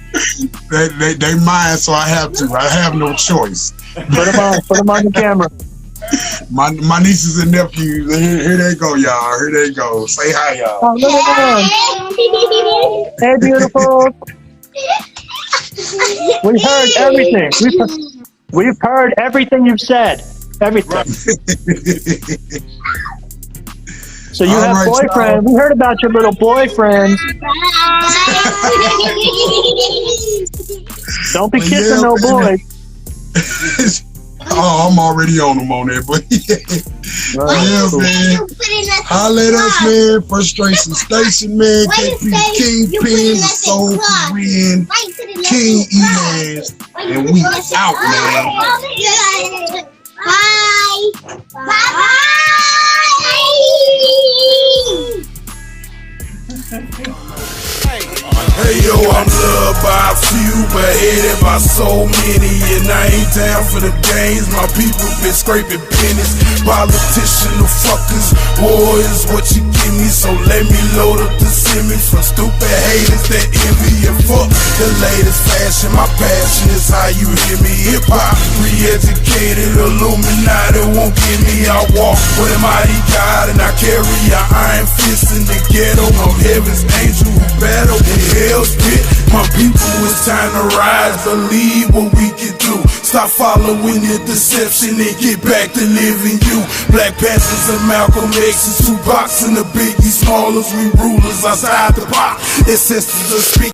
They mine, so I have to. I have no choice. Put them on the camera. My nieces and nephews, here they go, y'all. Here they go. Say hi, y'all. Oh, look at them. Hey, beautiful. We've heard everything. We've heard everything you've said. Everything. So you All have right, boyfriend. We heard about your little boyfriends. Don't be But kissing yeah, no man. boys. Oh, I'm already on them on there, but yeah, Right. man. Holla at us, man. Frustration Station, man. KP Kingpin, the Soul Korean King E-haz, and we out, man. Bye. Bye. Hey yo, I'm loved by a few, but hated by so many. And I ain't down for the games. My people been scraping pennies. Politician fuckers, war is what you give me. So let me load up the semi for stupid haters that envy and fuck the latest fashion. My passion is how you hear me. Hip hop, re-educated, Illuminati won't give me. I walk with a mighty God and I carry a iron fist in the ghetto. I'm heaven's angel who battle in hell's pit. My people, it's time to rise. Believe what we can do. Stop following the deception and get back to living you. Black Panthers and Malcolm X and Tupac and the Biggie Smalls. We rulers outside the box. Ancestors are speaking.